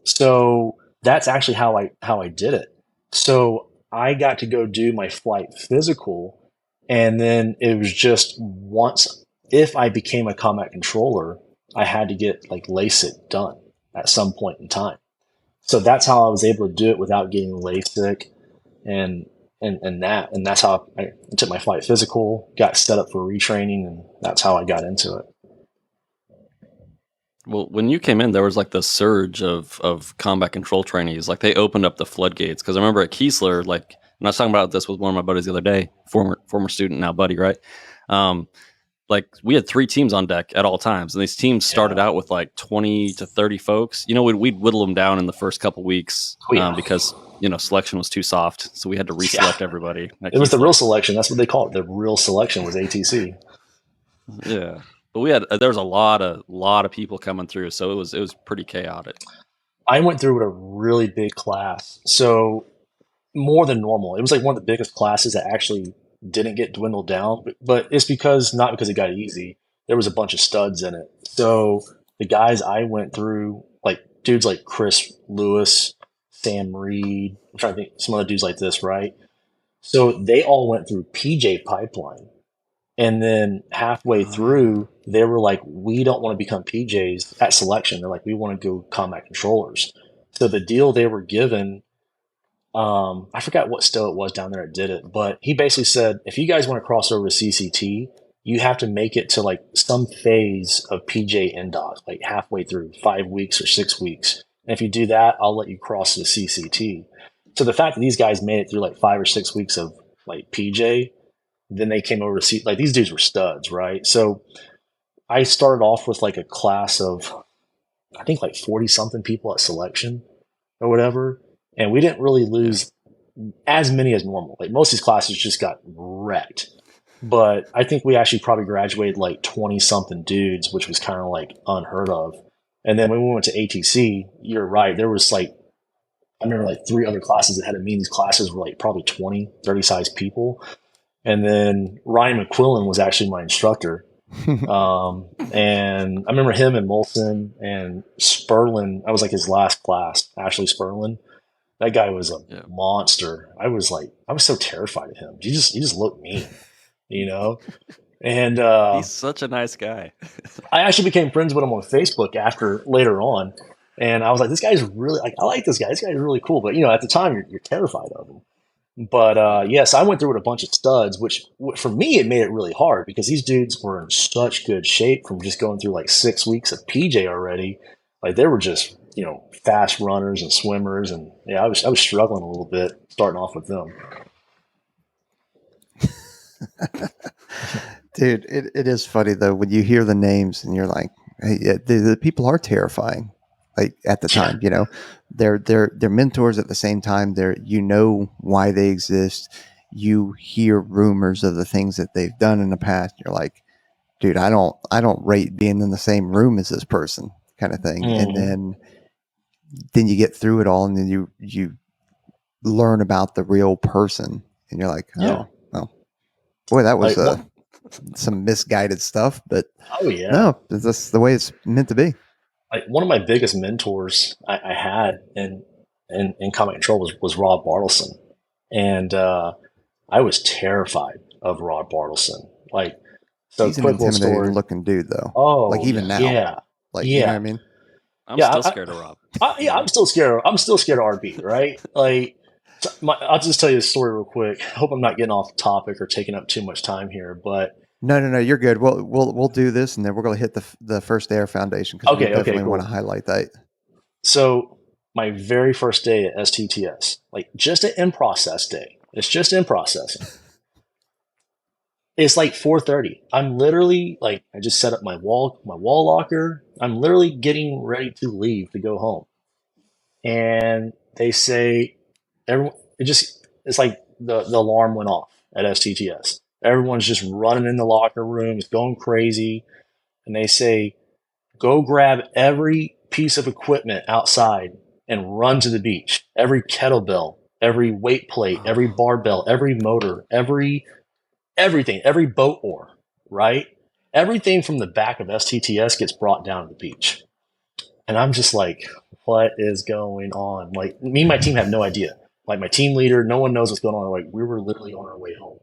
So that's actually how I did it. So I got to go do my flight physical, and then it was just once if I became a combat controller, I had to get like LASIK done at some point in time. So that's how I was able to do it without getting LASIK and that's how I took my flight physical, got set up for retraining, and that's how I got into it. Well, when you came in, there was like the surge of combat control trainees. Like they opened up the floodgates. Because I remember at Keesler, like, and I was talking about this with one of my buddies the other day, former student, now buddy, right? Like we had 3 teams on deck at all times, and these teams started out with like 20 to 30 folks. We'd whittle them down in the first couple weeks because selection was too soft, so we had to reselect everybody. It was the real selection. That's what they call it. The real selection was ATC. Yeah, but there was a lot of people coming through, so it was pretty chaotic. I went through with a really big class, so more than normal. It was like one of the biggest classes that actually didn't get dwindled down, but it's because not because it got easy. There was a bunch of studs in it. So the guys I went through, like dudes like Chris Lewis, Sam Reed, I'm trying to think some other dudes like this, right? So they all went through PJ pipeline. And then halfway Oh yeah. through, they were like, we don't want to become PJs at selection. They're like, we want to go combat controllers. So the deal they were given, I forgot what stow it was down there that did it, but he basically said, if you guys want to cross over to CCT, you have to make it to like some phase of PJ NDOT, like halfway through 5 weeks or 6 weeks. And if you do that, I'll let you cross to the CCT. So the fact that these guys made it through like 5 or 6 weeks of like PJ, then they came over to see, like these dudes were studs, right? So I started off with like a class of, I think like 40 something people at selection or whatever. And we didn't really Yeah. lose as many as normal. Like most of these classes just got wrecked. But I think we actually probably graduated like 20 something dudes, which was kind of like unheard of. And then when we went to ATC, you're right. There was like, I remember like 3 other classes that had to meet. These classes were like probably 20, 30 size people. And then Ryan McQuillan was actually my instructor. And I remember him and Molson and Sperlin. I was like his last class, Ashley Sperlin. That guy was a Yeah. monster. I was so terrified of him. He just looked mean, you know? And He's such a nice guy. I actually became friends with him on Facebook after later on. And I was like, this guy's really like, I like this guy. This guy's really cool. But at the time you're terrified of him. But yes, I went through with a bunch of studs, which for me it made it really hard because these dudes were in such good shape from just going through like 6 weeks of PJ already. Like they were just fast runners and swimmers, and yeah, I was struggling a little bit starting off with them. Dude, it is funny though when you hear the names and you're like, hey, yeah, the people are terrifying. Like at the time, they're mentors at the same time. They're why they exist. You hear rumors of the things that they've done in the past. You're like, dude, I don't rate being in the same room as this person, kind of thing. And Mm-hmm. then you get through it all, and then you learn about the real person, and you're like, Yeah, oh, well, boy, that was like what? some misguided stuff, but Oh yeah, no, that's the way it's meant to be. like one of my biggest mentors I had in combat control was Rob Bartleson, and I was terrified of Rob Bartleson. Like, so He's an quick little intimidating story. looking dude, though. Like Oh even now, yeah, like you know what I yeah, mean? I'm yeah. still scared of Rob. Yeah, I'm still scared. I'm still scared of RB, right? Like, I'll just tell you a story real quick. I hope I'm not getting off topic or taking up too much time here, but No, you're good. We'll do this, and then we're gonna hit the first air foundation because we okay, definitely want to cool. highlight that. So my very first day at STTS, like just an in process day. It's just in processing. It's like 4:30. I'm literally like I just set up my wall locker. I'm literally getting ready to leave to go home. And they say everyone it's like the alarm went off at STTS. Everyone's just running in the locker room, it's going crazy, and they say go grab every piece of equipment outside and run to the beach. Every kettlebell, every weight plate, every Oh, barbell, every motor, everything, every boat oar, right? Everything from the back of STTS gets brought down to the beach. And I'm just like, what is going on? Like, me and my team have no idea. Like, my team leader, no one knows what's going on. Like, we were literally on our way home.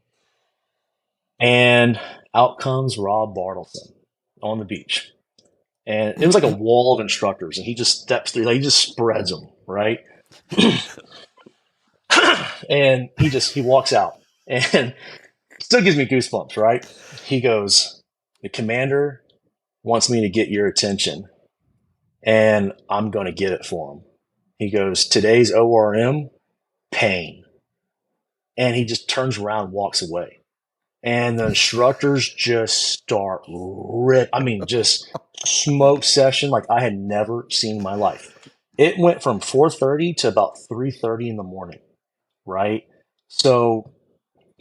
And out comes Rob Bartleson on the beach. And it was like a wall of instructors. And he just steps through, like, he just spreads them, right? And he walks out and still gives me goosebumps, right? He goes, the commander wants me to get your attention, and I'm going to get it for him. He goes, today's ORM, pain. And he just turns around and walks away. And the instructors just start just smoke session like I had never seen in my life. It went from 4:30 to about 3:30 in the morning, right? So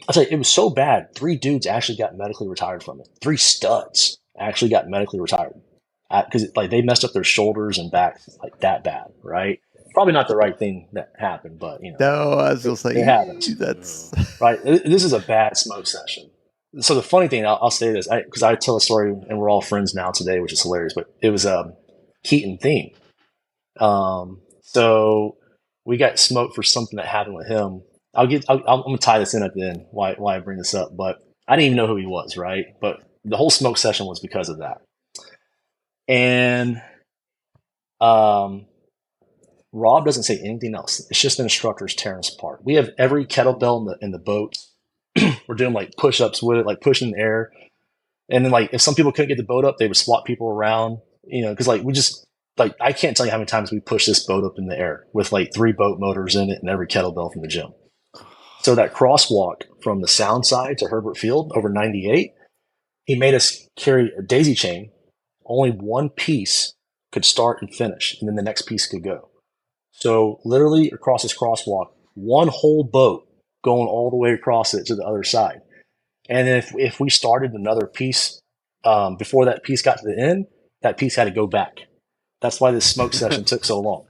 I'll tell you, it was so bad. 3 dudes actually got medically retired from it. 3 studs actually got medically retired because like they messed up their shoulders and back like that bad, right? probably not the right thing that happened, but No, I was just like, it happens, that's right? This is a bad smoke session. So the funny thing, I'll say this, because I tell a story, and we're all friends now today, which is hilarious. But it was Keaton theme. So we got smoked for something that happened with him. I'm gonna tie this in at the end. Why I bring this up? But I didn't even know who he was, right? But the whole smoke session was because of that. And Rob doesn't say anything else. It's just the instructors tearing us apart. We have every kettlebell in the boat. We're doing like push-ups with it, like pushing in the air. And then like if some people couldn't get the boat up, they would swap people around, because like we just like I can't tell you how many times we pushed this boat up in the air with like 3 boat motors in it and every kettlebell from the gym. So that crosswalk from the Sound side to Herbert Field over 98, he made us carry a daisy chain. Only one piece could start and finish, and then the next piece could go. So literally across this crosswalk, one whole boat going all the way across it to the other side. And if we started another piece before that piece got to the end, that piece had to go back. That's why this smoke session took so long.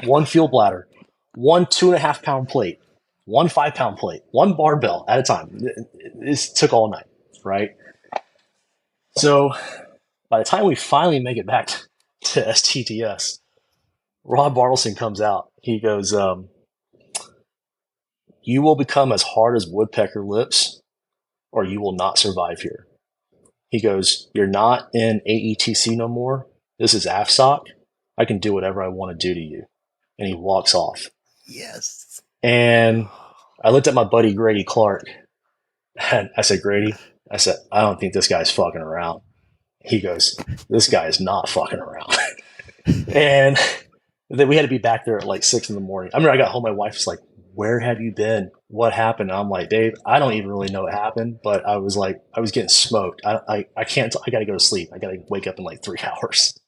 One fuel bladder, one 2.5 pound plate, one 5 pound plate, one barbell at a time. This took all night, right? So by the time we finally make it back to STTS, Rob Bartleson comes out. He goes, "You will become as hard as woodpecker lips, or you will not survive here." He goes, "You're not in AETC no more. This is AFSOC. I can do whatever I want to do to you." And he walks off. yes. And I looked at my buddy Grady Clark, and I said, "Grady," I said, "I don't think this guy's fucking around." He goes, "This guy is not fucking around." And then we had to be back there at like 6 in the morning. I remember I got home, my wife was like, "Where have you been? What happened?" And I'm like, "Dave, I don't even really know what happened, but I was like, I was getting smoked. I can't, I got to go to sleep. I got to wake up in like 3 hours,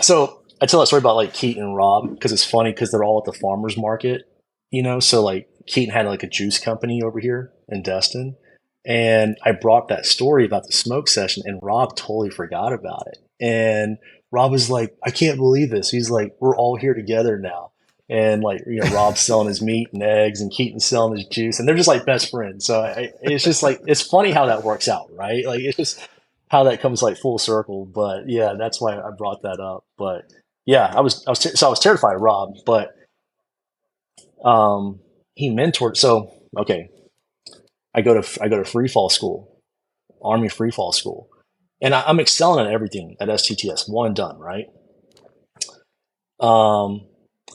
So I tell that story about like Keaton and Rob because it's funny because they're all at the farmer's market, So like Keaton had like a juice company over here in Destin. And I brought that story about the smoke session, and Rob totally forgot about it. And Rob was like, "I can't believe this." He's like, "We're all here together now." And like, Rob's selling his meat and eggs, and Keaton's selling his juice, and they're just like best friends. So it's just like, it's funny how that works out, right? Like, it's just how that comes like full circle. But yeah, that's why I brought that up. But yeah, I was terrified of Rob, but he mentored. So okay, I go to free fall school, Army free fall school, and I'm excelling at everything at STTS, one and done, right?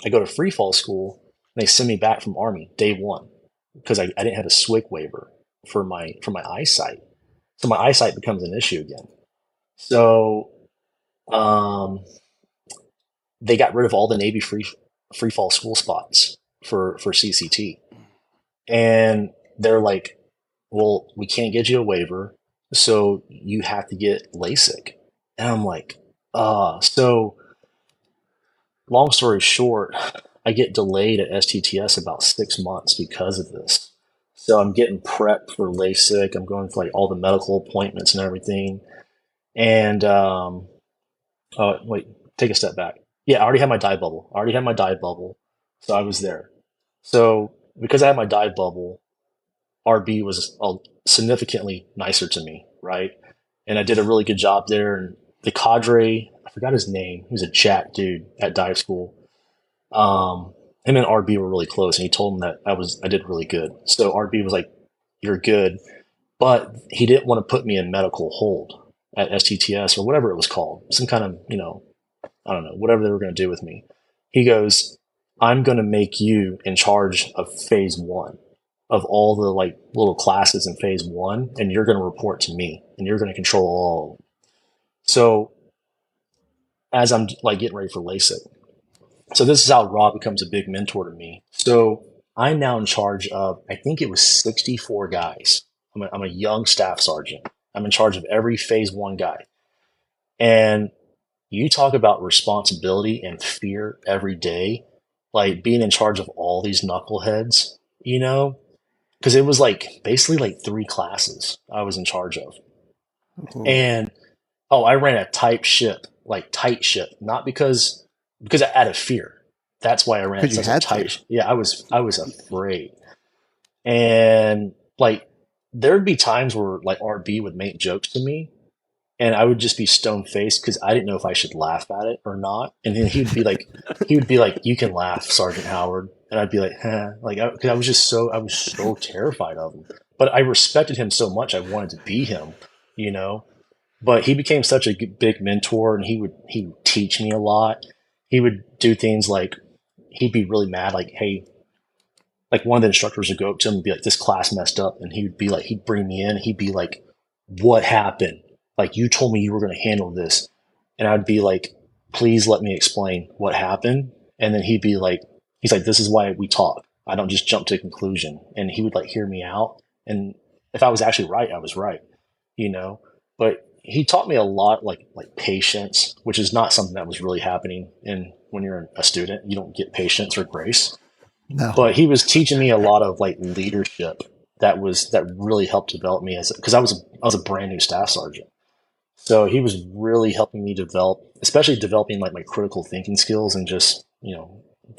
I go to free fall school, and they send me back from Army day one because I didn't have a SWIC waiver for my eyesight, so my eyesight becomes an issue again. So they got rid of all the Navy free fall school spots for CCT, and they're like, "Well, we can't get you a waiver, so you have to get LASIK." And I'm like, so long story short, I get delayed at STTS about 6 months because of this. So I'm getting prepped for LASIK. I'm going for like all the medical appointments and everything. And wait, take a step back. Yeah, I already had my dye bubble. So I was there. So because I had my dye bubble, RB was significantly nicer to me, right? And I did a really good job there. And the cadre, I forgot his name. He was a jack dude at dive school. Him and RB were really close, and he told him that I did really good. So RB was like, "You're good," but he didn't want to put me in medical hold at STTS or whatever it was called, some kind of I don't know, whatever they were going to do with me. He goes, "I'm going to make you in charge of phase 1 of all the like little classes in phase 1, and you're going to report to me, and you're going to control all of them." So as I'm like getting ready for LASIK, so this is how Rob becomes a big mentor to me. So I'm now in charge of, I think it was 64 guys. I'm a young staff sergeant. I'm in charge of every phase 1 guy. And you talk about responsibility and fear every day, like being in charge of all these knuckleheads, because it was like basically like 3 classes I was in charge of. Ooh. And I ran a tight ship, not because because out of fear. That's why I ran Because you such a had to. tight. Yeah, I was afraid, and like there'd be times where like RB would make jokes to me, and I would just be stone faced because I didn't know if I should laugh at it or not. And then he would be like, "You can laugh, Sergeant Howard," and I'd be like, "Huh," like because I was so terrified of him, but I respected him so much. I wanted to be him, you know. But he became such a big mentor, and he would teach me a lot. He would do things like he'd be really mad, like, "Hey," like one of the instructors would go up to him and be like, "This class messed up," and he'd bring me in, and he'd be like, "What happened? Like you told me you were going to handle this," and I'd be like, "Please let me explain what happened." And then he's like, "This is why we talk. I don't just jump to a conclusion." And he would like hear me out, and if I was actually right, I was right, you know. But he taught me a lot, like patience, which is not something that was really happening in when you're a student. You don't get patience or grace, No. but he was teaching me a lot of like leadership that really helped develop me as because I was a brand new staff sergeant. So he was really helping me develop, especially developing like my critical thinking skills and just,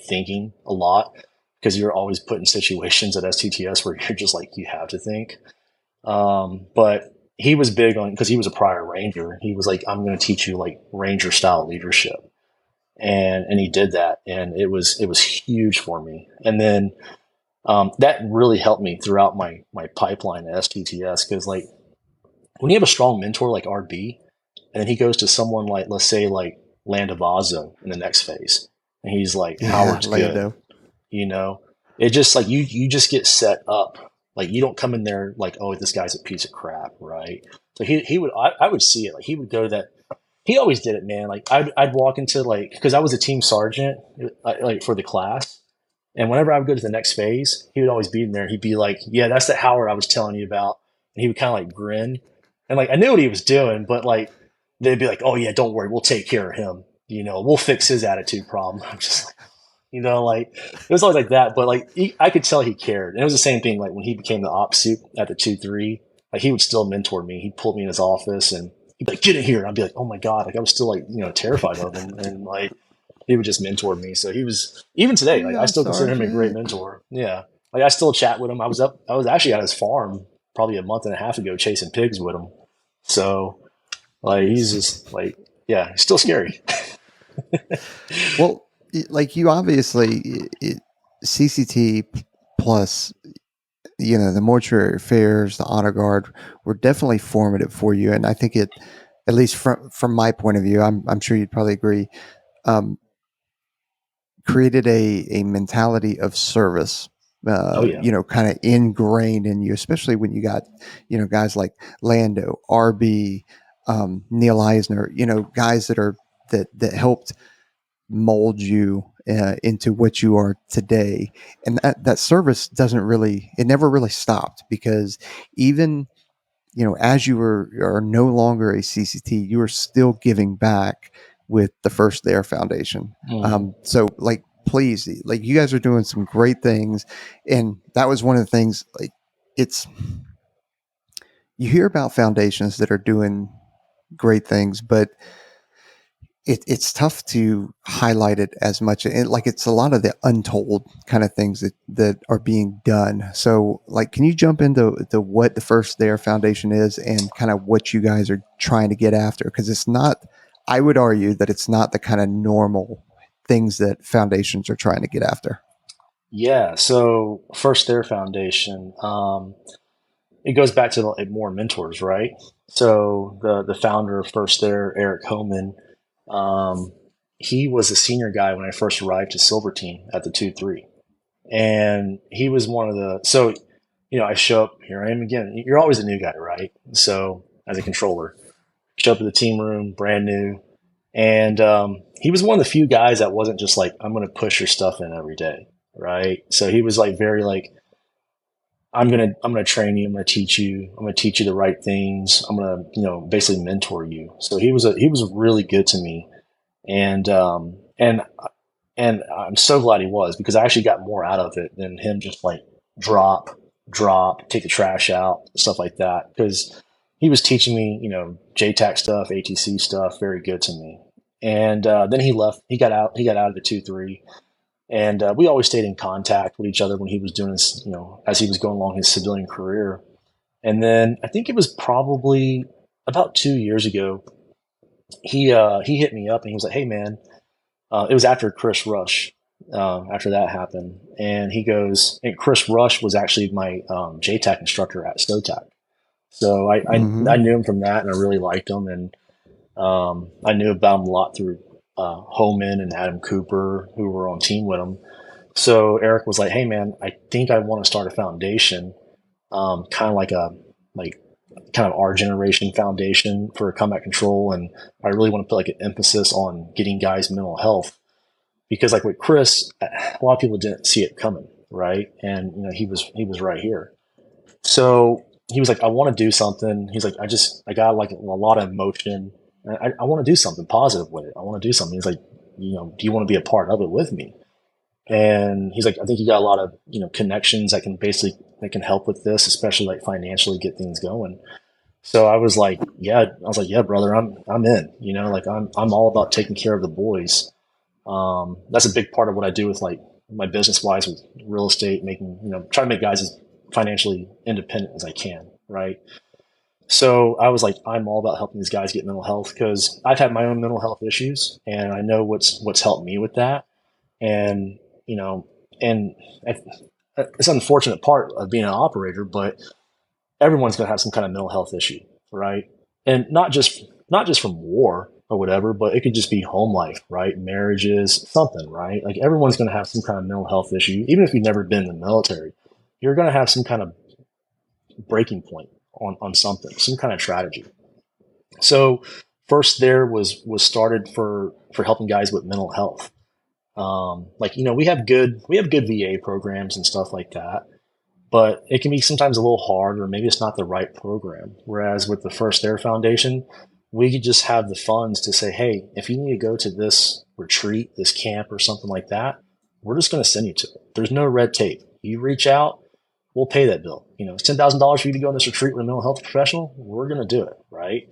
thinking a lot because you're always put in situations at STTS where you're just like, you have to think. But he was big on, because he was a prior ranger. He was like, I'm going to teach you like ranger style leadership. And he did that. And it was huge for me. And then, that really helped me throughout my pipeline at STTS. Cause like when you have a strong mentor like RB, and then he goes to someone like, let's say like Landavazo in the next phase, and he's like, Yeah, Howard's good, Lando. you know, it just like you just get set up. Like you don't come in there like, oh, this guy's a piece of crap, right? So I would see it. Like he would go to that. He always did it, man. Like I'd walk into like, because I was a team sergeant, like for the class, and whenever I would go to the next phase, he would always be in there. He'd be like, "Yeah, that's the Howard I was telling you about," and he would kind of like grin, and like I knew what he was doing, but like they'd be like, "Oh yeah, don't worry, we'll take care of him. We'll fix his attitude problem." I'm just like, like it was always like that, but like I could tell he cared, and it was the same thing. Like when he became the op suit at the 2-3, like he would still mentor me. He'd pull me in his office and he'd be like, "Get in here," and I'd be like, "Oh my god!" Like I was still like terrified of him, and like he would just mentor me. So he was, even today, like I Yeah, still consider him a great Sergeant. mentor. Yeah, like I still chat with him. I was actually at his farm probably a month and a half ago chasing pigs with him. So like he's Nice. just like, yeah, he's still scary. Well, like you obviously, CCT plus, the mortuary affairs, the honor guard were definitely formative for you. And I think it, at least from my point of view, I'm sure you'd probably agree, um, created a mentality of service, Oh yeah. kind of ingrained in you, especially when you got, guys like Lando, RB, Neil Eisner, guys that helped mold you into what you are today. And that service it never really stopped, because even, as you are no longer a CCT, you are still giving back with the First Air Foundation. Hmm. So like, please, like you guys are doing some great things. And that was one of the things, like, it's, you hear about foundations that are doing great things, but it's tough to highlight it as much. Like it's a lot of the untold kind of things that are being done. So like, can you jump into what the First There Foundation is and kind of what you guys are trying to get after? Because it's not, I would argue that it's not the kind of normal things that foundations are trying to get after. Yeah. So First Their Foundation, it goes back to like more mentors, right? So the founder of First There, Eric Homan, um, he was a senior guy when I first arrived to Silver Team at the 2-3. And he was one of the, so, I show up, here I am again. You're always a new guy, right? So as a controller, show up at the team room, brand new. And he was one of the few guys that wasn't just like, I'm going to push your stuff in every day, right? So he was like very like, I'm gonna train you. I'm gonna teach you. I'm gonna teach you the right things. I'm gonna basically mentor you. So he was really good to me, and I'm so glad he was, because I actually got more out of it than him just like drop, take the trash out, stuff like that. Because he was teaching me, JTAC stuff, ATC stuff, very good to me. And then he left. He got out. He got out of the 2-3, and we always stayed in contact with each other when he was doing his, as he was going along his civilian career. And then I think it was probably about 2 years ago, he hit me up and he was like, "Hey man," it was after Chris Rush. After that happened, and he goes, and Chris Rush was actually my JTAC instructor at STTS. So I knew him from that, and I really liked him, and I knew about him a lot through Homan and Adam Cooper, who were on team with him. So Eric was like, "Hey man, I think I want to start a foundation, kind of like kind of our generation foundation for combat control, and I really want to put like an emphasis on getting guys' mental health because like with Chris, a lot of people didn't see it coming, right? And he was right here. So he was like, I want to do something. He's like, I got like a lot of emotion. I want to do something positive with it. I want to do something. He's like, do you want to be a part of it with me? And he's like, I think you got a lot of, connections that can help with this, especially like financially get things going. So I was like, yeah, brother, I'm in, like I'm all about taking care of the boys. That's a big part of what I do with like my business wise with real estate, making, trying to make guys as financially independent as I can. Right. So I was like, I'm all about helping these guys get mental health because I've had my own mental health issues and I know what's helped me with that. And, and it's an unfortunate part of being an operator, but everyone's going to have some kind of mental health issue. Right. And not just from war or whatever, but it could just be home life, right? Marriages, something, right? Like everyone's going to have some kind of mental health issue. Even if you've never been in the military, you're going to have some kind of breaking point on something, some kind of tragedy. So first there was started for helping guys with mental health. We have good VA programs and stuff like that, but it can be sometimes a little hard, or maybe it's not the right program. Whereas with the First Air Foundation, we could just have the funds to say, hey, if you need to go to this retreat, this camp, or something like that, we're just going to send you to it. There's no red tape. You reach out, we'll pay that bill. It's $10,000 for you to go on this retreat with a mental health professional. We're going to do it, right?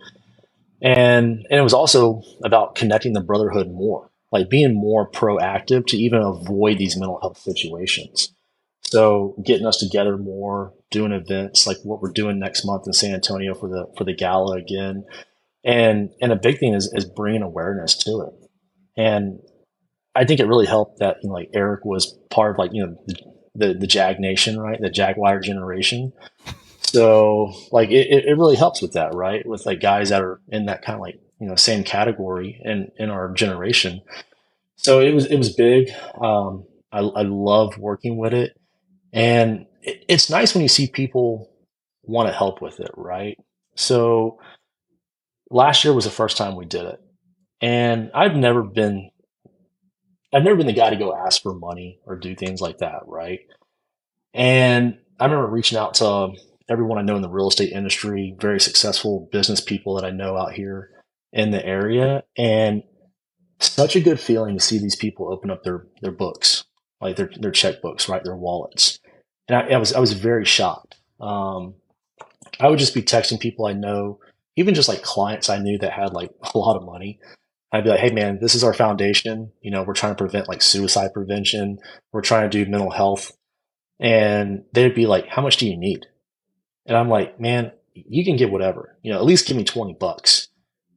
And it was also about connecting the brotherhood more, like being more proactive to even avoid these mental health situations. So getting us together more, doing events like what we're doing next month in San Antonio for the gala again. And a big thing is bringing awareness to it. And I think it really helped that like Eric was part of like the Jag Nation, right? The Jaguar generation. So like it really helps with that, right? With like guys that are in that kind of like same category in our generation. So it was big. I love working with it, and it's nice when you see people want to help with it, right? So last year was the first time we did it, and I've never been the guy to go ask for money or do things like that, right? And I remember reaching out to everyone I know in the real estate industry, very successful business people that I know out here in the area, and such a good feeling to see these people open up their books, like their checkbooks, right, their wallets. And I was very shocked. I would just be texting people I know, even just like clients I knew that had like a lot of money. I'd be like, hey man, this is our foundation. We're trying to prevent like suicide prevention. We're trying to do mental health. And they'd be like, how much do you need? And I'm like, man, you can get whatever, at least give me $20.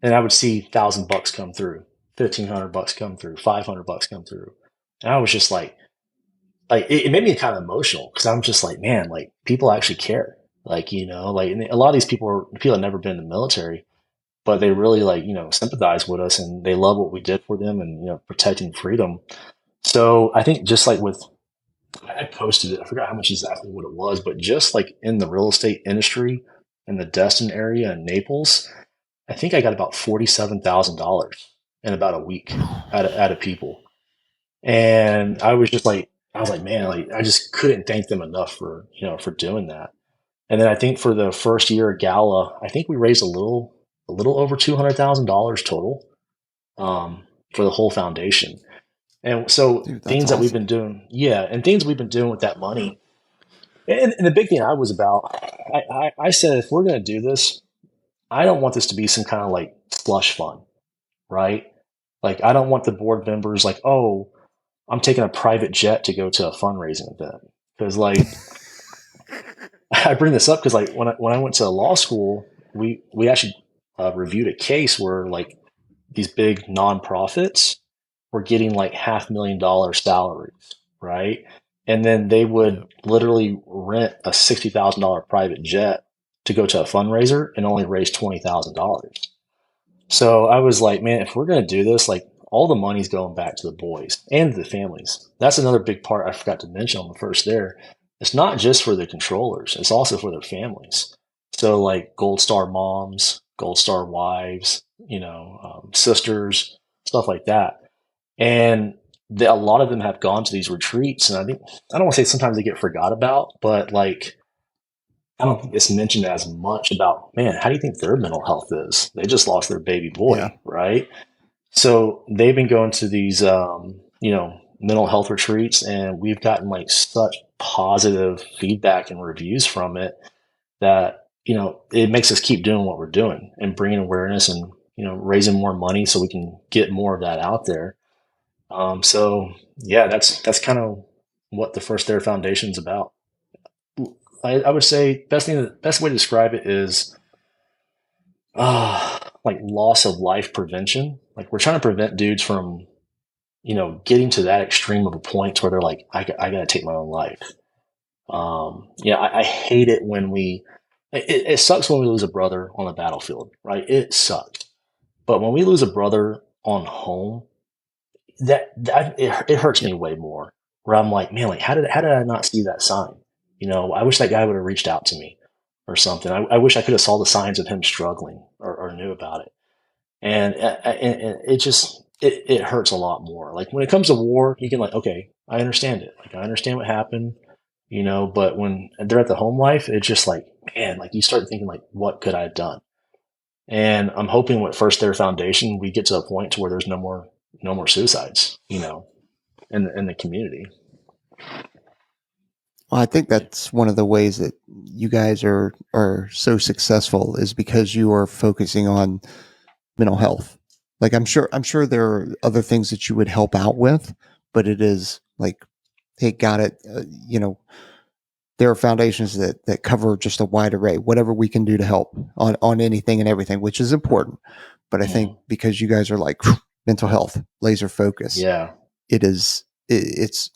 And I would see $1,000 come through, $1,500 come through, $500 come through. And I was just like it made me kind of emotional because I'm just like, man, like people actually care. Like, and a lot of these people have never been in the military, but they really like, sympathize with us and they love what we did for them and, protecting freedom. So I think just like I posted it, I forgot how much exactly what it was, but just like in the real estate industry in the Destin area in Naples, I think I got about $47,000 in about a week out of people. And I was like, man, like I just couldn't thank them enough for doing that. And then I think for the first year of Gala, I think we raised a little over $200,000 total for the whole foundation. And so Dude, that's things that we've awesome. been doing, yeah, and things we've been doing with that money. And the big thing I was about, I said, if we're going to do this, I don't want this to be some kind of like slush fund, right? Like, I don't want the board members like, oh, I'm taking a private jet to go to a fundraising event. Because, like, I bring this up because, like, when I went to law school, we actually reviewed a case where, like, these big nonprofits were getting like $500,000 salaries, right? And then they would literally rent a $60,000 private jet to go to a fundraiser and only raise $20,000. So I was like, man, if we're going to do this, like, all the money's going back to the boys and the families. That's another big part I forgot to mention on the first there. It's not just for the controllers, it's also for their families. So, like, Gold Star moms, Gold Star wives, sisters, stuff like that. And a lot of them have gone to these retreats. And I don't want to say sometimes they get forgot about, but, like, I don't think it's mentioned as much about, man, how do you think their mental health is? They just lost their baby Yeah. boy, right? So they've been going to these, mental health retreats, and we've gotten like such positive feedback and reviews from it that, it makes us keep doing what we're doing and bringing awareness and, raising more money so we can get more of that out there. So yeah, that's kind of what the First Air Foundation is about. I would say best way to describe it is like loss of life prevention. Like, we're trying to prevent dudes from, getting to that extreme of a point where they're like, I got to take my own life. I hate it when it sucks when we lose a brother on the battlefield, right? It sucks. But when we lose a brother on home, it hurts me way more. Where I'm like, man, like, how did I not see that sign? I wish that guy would have reached out to me or something. I wish I could have saw the signs of him struggling or knew about it. And it just it hurts a lot more. Like, when it comes to war, you can, like, okay, I understand it. Like, I understand what happened, but when they're at the home life, it's just like, man, like, you start thinking like, what could I have done? And I'm hoping with First Air Foundation, we get to a point to where there's no more suicides, in the community. Well, I think that's one of the ways that you guys are so successful is because you are focusing on mental health. Like, I'm sure there are other things that you would help out with, but it is like, hey, got it. There are foundations that cover just a wide array, whatever we can do to help on anything and everything, which is important. But I think because you guys are like mental health, laser focus, Yeah. it's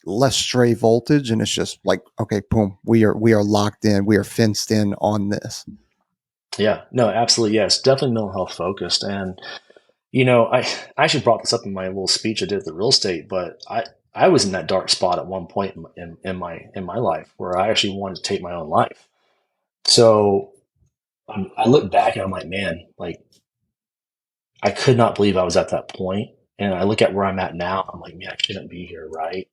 less stray voltage, and it's just like, okay, boom, we are locked in, we are fenced in on this. Yeah. No, absolutely. Yes. Definitely mental health focused. And, I actually brought this up in my little speech I did at the real estate, but I was in that dark spot at one point in my life where I actually wanted to take my own life. So I look back and I'm like, man, like, I could not believe I was at that point. And I look at where I'm at now. I'm like, man, I shouldn't be here, right?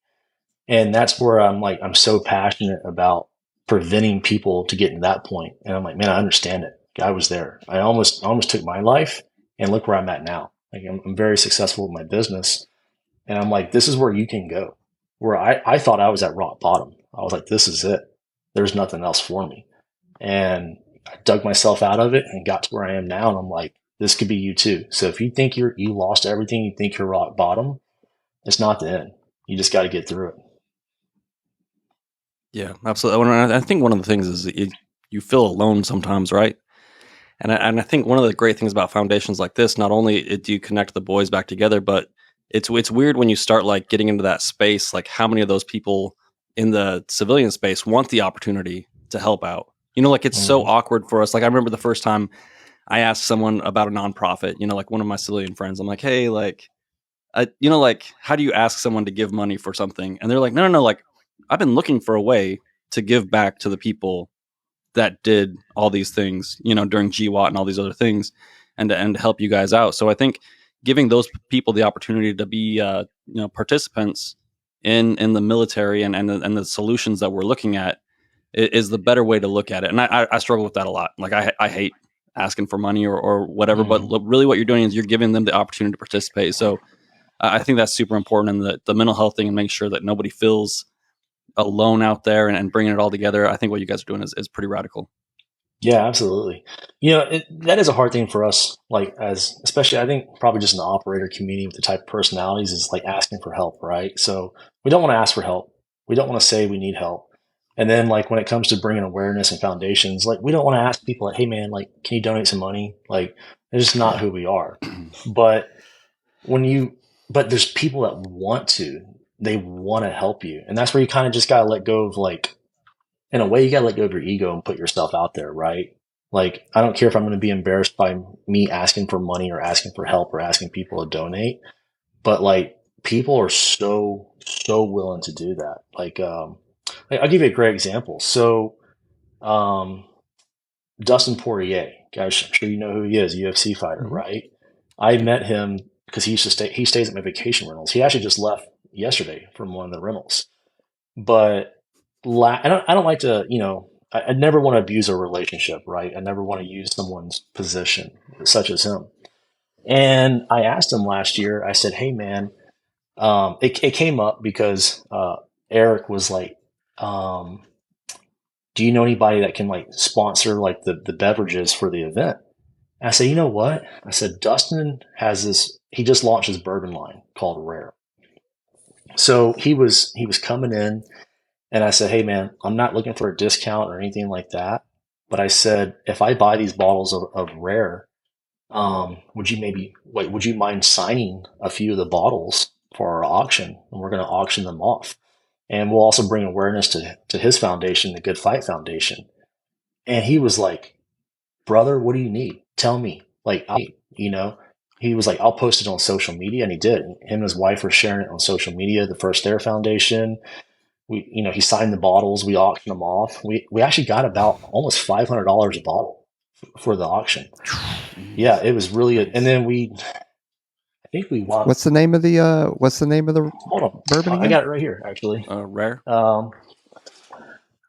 And that's where I'm like, I'm so passionate about preventing people to get to that point. And I'm like, man, I understand it. I was there. I almost took my life, and look where I'm at now. Like, I'm very successful with my business. And I'm like, this is where you can go. Where I thought I was at rock bottom. I was like, this is it. There's nothing else for me. And I dug myself out of it and got to where I am now. And I'm like, this could be you too. So if you think you lost everything, you think you're rock bottom, it's not the end. You just got to get through it. Yeah, absolutely. I think one of the things is that you feel alone sometimes, right? And I think one of the great things about foundations like this, not only do you connect the boys back together, but it's weird when you start like getting into that space, like how many of those people in the civilian space want the opportunity to help out. Like, it's so awkward for us. Like, I remember the first time I asked someone about a nonprofit, like one of my civilian friends. I'm like, hey, like, like, how do you ask someone to give money for something? And they're like, no, no, no. Like, I've been looking for a way to give back to the people that did all these things, during GWAT and all these other things, and to help you guys out. So I think giving those people the opportunity to be, participants in the military and the solutions that we're looking at is the better way to look at it. And I struggle with that a lot. Like, I hate asking for money or whatever, but really what you're doing is you're giving them the opportunity to participate. So I think that's super important, and the mental health thing, and making sure that nobody feels alone out there and bringing it all together. I think what you guys are doing is pretty radical. Yeah, absolutely. You know, that is a hard thing for us, like as especially I think probably just in the operator community with the type of personalities is like asking for help, right? So we don't want to ask for help. We don't want to say we need help. And then like when it comes to bringing awareness and foundations, like we don't want to ask people like, hey man, like can you donate some money? Like it's just not Yeah. who we are. But when you but there's people that want to, they want to help you. And that's where you kind of just gotta let go of like in a way, you gotta let go of your ego and put yourself out there, right? Like, I don't care if I'm going to be embarrassed by me asking for money or asking for help or asking people to donate, but like, people are so willing to do that. Like, I'll give you a great example. So, um, Dustin Poirier, guys, I'm sure you know who he is, UFC fighter, Mhm. right? I met him because he stays at my vacation rentals. He actually just left yesterday from one of the rentals. But I don't like to, I never want to abuse a relationship, right? I never want to use someone's position, such as him. And I asked him last year, I said, hey, man, it came up because Eric was like, um, do you know anybody that can like sponsor like the beverages for the event? And I said, you know what? I said, Dustin has this, he just launched his bourbon line called Rare. So he was coming in. And I said, hey, man, I'm not looking for a discount or anything like that. But I said, if I buy these bottles of Rare, would you mind signing a few of the bottles for our auction? And we're going to auction them off. And we'll also bring awareness to his foundation, the Good Fight Foundation. And he was like, brother, what do you need? Tell me. Like, he was like, I'll post it on social media. And he did. Him and his wife were sharing it on social media, the First Air Foundation. He signed the bottles. We auctioned them off. We actually got about almost $500 a bottle for the auction. Yeah, Jeez. it was really good. And Nice. then I think we won. What's the name of the Hold on, bourbon I again? got it right here, actually. Rare. Um,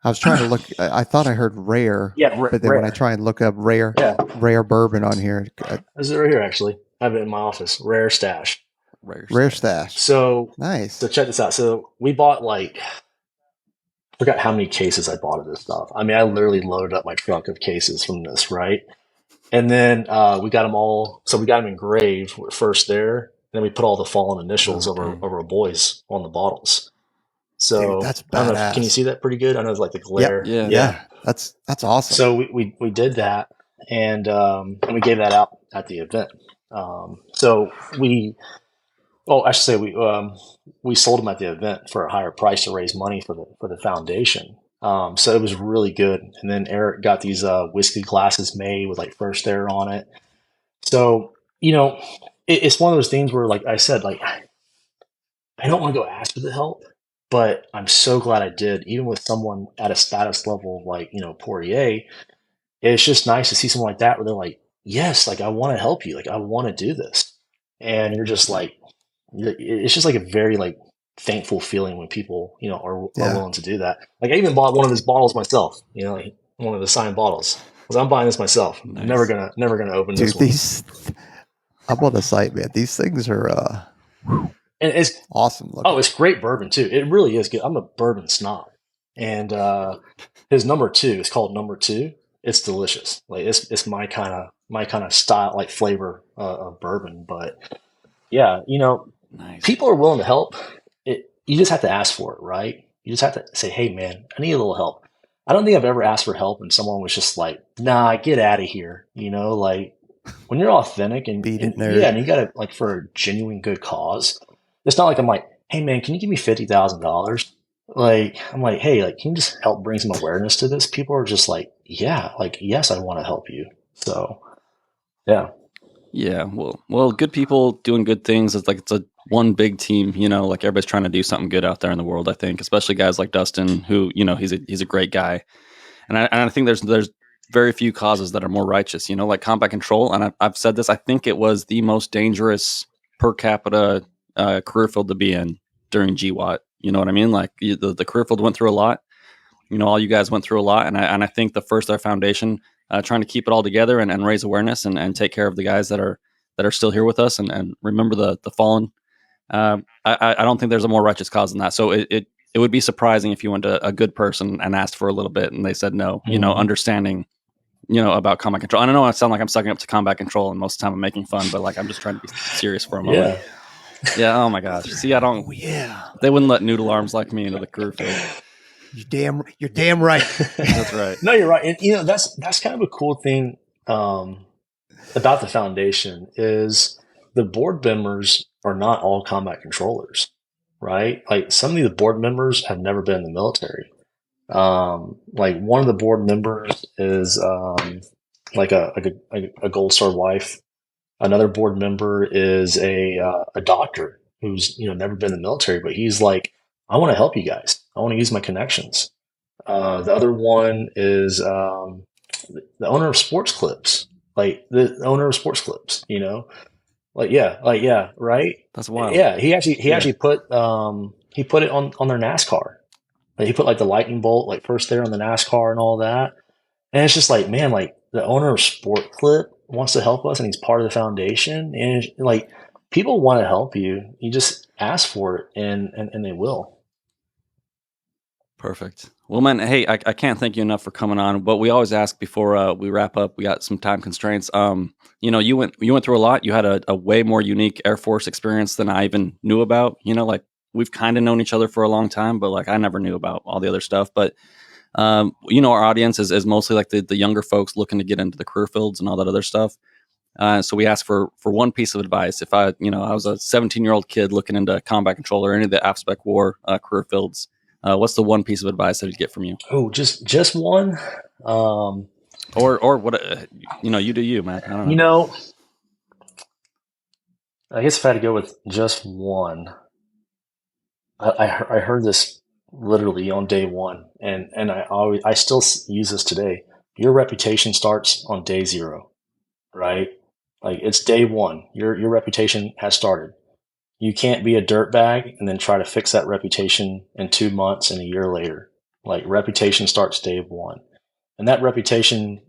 I was trying to look. I thought I heard rare, yeah, but then when I rare. try and look up rare, Yeah, rare bourbon on here, this is it right here. Actually, I have it in my office. Rare stash. Rare rare stash. stash. So, Nice. so check this out. So we bought like I forgot how many cases I bought of this stuff. I mean, I literally loaded up my trunk of cases from this, right? And then we got them all. So we got them engraved first there. And then we put all the fallen initials Oh, over dang. our boys on the bottles. Dude, So that's I don't know if can you badass. see that pretty good? I know it's like the Yep. glare. Yeah. Yeah. Yeah. That's awesome. So we did that, and we gave that out at the event. So I should say we sold them at the event for a higher price to raise money for the foundation. So it was really good. And then Eric got these whiskey glasses made with like First Air on it. So it's one of those things where, like I said, like I don't want to go ask for the help, but I'm so glad I did. Even with someone at a status level like Poirier, it's just nice to see someone like that where they're like, yes, like I want to help you, like I want to do this, and you're just like, it's just like a very like thankful feeling when people are Yeah. willing to do that. Like I even bought one of his bottles myself, like one of the signed bottles, because I'm buying this myself. Nice. Never gonna open this Dude, one. these I'm on the site, man. These things are And awesome looking. it's great bourbon too. It really is good. I'm a bourbon snob, and his number two is called number two. It's delicious. Like it's my kind of style, like flavor of bourbon. But yeah, Nice. people are willing to help. You just have to ask for it, right? You just have to say, hey man, I need a little help. I don't think I've ever asked for help and someone was just like, nah, get out of here. Like when you're authentic Beat it, yeah, nerd. and you got it like for a genuine good cause. It's not like I'm like, hey man, can you give me $50,000? Like I'm like, hey, like can you just help bring some awareness to this? People are just like, yeah, like yes, I want to help you. So yeah, Yeah. Well, good people doing good things. It's a one big team. Like everybody's trying to do something good out there in the world. I think, especially guys like Dustin, who he's a great guy, and I think there's very few causes that are more righteous. Like combat control, and I've said this. I think it was the most dangerous per capita career field to be in during GWAT. You know what I mean? Like the career field went through a lot. All you guys went through a lot, and I think the First Air Foundation trying to keep it all together and raise awareness and take care of the guys that are still here with us and remember the fallen. I don't think there's a more righteous cause than that. So it would be surprising if you went to a good person and asked for a little bit and they said no. Mhm. Understanding about combat control. And I know I sound like I'm sucking up to combat control, and most of the time I'm making fun, but like I'm just trying to be serious for a moment. Yeah. Oh my gosh. See, I don't. Yeah. They wouldn't let noodle arms like me into the career field. You're damn right. That's right. No, you're right. And that's kind of a cool thing about the foundation is the board members are not all combat controllers, right? Like some of the board members have never been in the military. Like one of the board members is like a Gold Star wife. Another board member is a doctor who's never been in the military, but he's like, I want to help you guys. I want to use my connections. The other one is the owner of Sports Clips, like the owner of Sports Clips. Right. That's wild. Yeah, he actually put he put it on their NASCAR. Like, he put like the lightning bolt like first there on the NASCAR and all that. And it's just like, man, like the owner of Sport Clip wants to help us, and he's part of the foundation. And like people want to help you, you just ask for it, and they will. Perfect. Well, man, hey, I can't thank you enough for coming on. But we always ask before we wrap up. We got some time constraints. You went through a lot. You had a way more unique Air Force experience than I even knew about. Like we've kind of known each other for a long time, but like I never knew about all the other stuff. But our audience is mostly like the younger folks looking to get into the career fields and all that other stuff. So we ask for one piece of advice. If I was a 17-year-old kid looking into combat control or any of the AFSPECWAR career fields, what's the one piece of advice that you'd get from you? Oh, just one. Or what? You do you, man. I don't know. I guess if I had to go with just one, I heard this literally on day one, and I still use this today. Your reputation starts on day zero, right? Like it's day one. Your reputation has started. You can't be a dirtbag and then try to fix that reputation in 2 months and a year later. Like reputation starts day one, and that reputation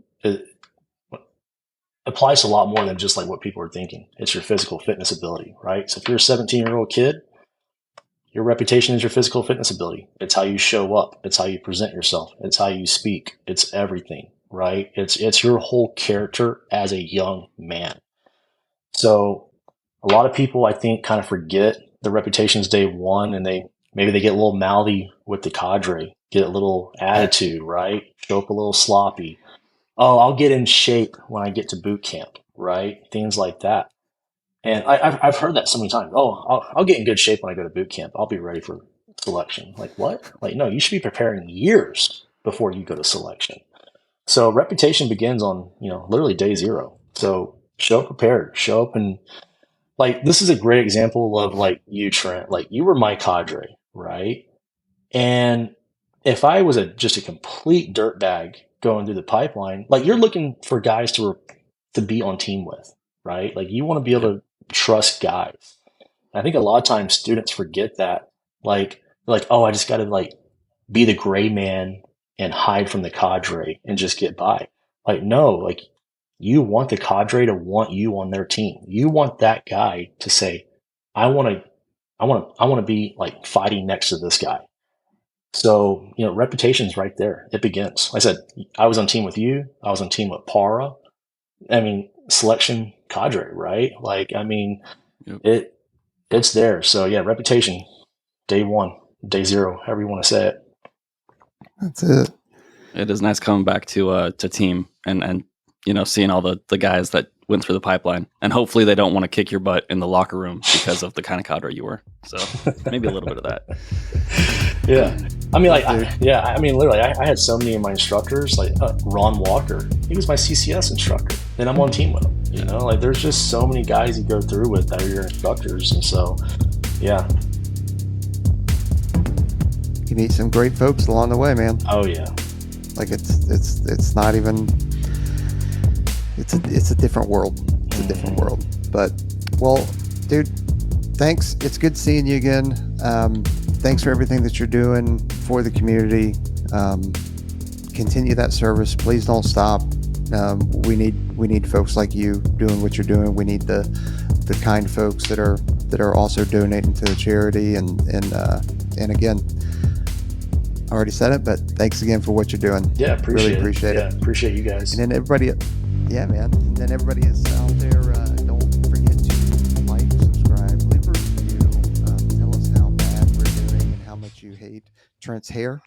applies to a lot more than just like what people are thinking. It's your physical fitness ability, right? So if you're a 17-year-old kid, your reputation is your physical fitness ability. It's how you show up. It's how you present yourself. It's how you speak. It's everything, right? It's your whole character as a young man. So a lot of people, I think, kind of forget the reputation's day one, and maybe they get a little mouthy with the cadre, get a little attitude, right? Show up a little sloppy. Oh, I'll get in shape when I get to boot camp, right? Things like that. And I've heard that so many times. Oh, I'll get in good shape when I go to boot camp. I'll be ready for selection. Like what? Like, no, you should be preparing years before you go to selection. So reputation begins on, literally day zero. So show up prepared, show up. And like, this is a great example of like you, Trent, like you were my cadre, right? And if I was just a complete dirtbag going through the pipeline, like you're looking for guys to be on team with, right? Like you want to be able to trust guys. I think a lot of times students forget that, like, oh, I just got to like be the gray man and hide from the cadre and just get by. Like, no, like you want the cadre to want you on their team. You want that guy to say, I want to be like fighting next to this guy. So, reputation's right there. It begins. Like I said, I was on team with you. I was on team with Para. I mean, selection cadre, right? Like, I mean, yep. It's there. So yeah, reputation, day one, day zero, however you want to say it. That's it. It is nice coming back to team and seeing all the guys that went through the pipeline, and hopefully they don't want to kick your butt in the locker room because of the kind of cadre you were. So maybe a little bit of that. Yeah. I mean, literally, I had so many of my instructors, like Ron Walker, he was my CCS instructor, and I'm on team with him. Like there's just so many guys you go through with that are your instructors. And so, yeah. You meet some great folks along the way, man. Oh yeah. Like it's not even, it's a different world. It's a different world. But, well, dude, thanks. It's good seeing you again. Thanks for everything that you're doing for the community. Continue that service. Please don't stop. We need folks like you doing what you're doing. We need the kind folks that are also donating to the charity. And again, already said it, but thanks again for what you're doing. Yeah, Really appreciate it. Appreciate you guys. And then everybody, yeah, man. And then everybody is out there. Don't forget to like, subscribe, leave a review. Tell us how bad we're doing and how much you hate Trent's hair.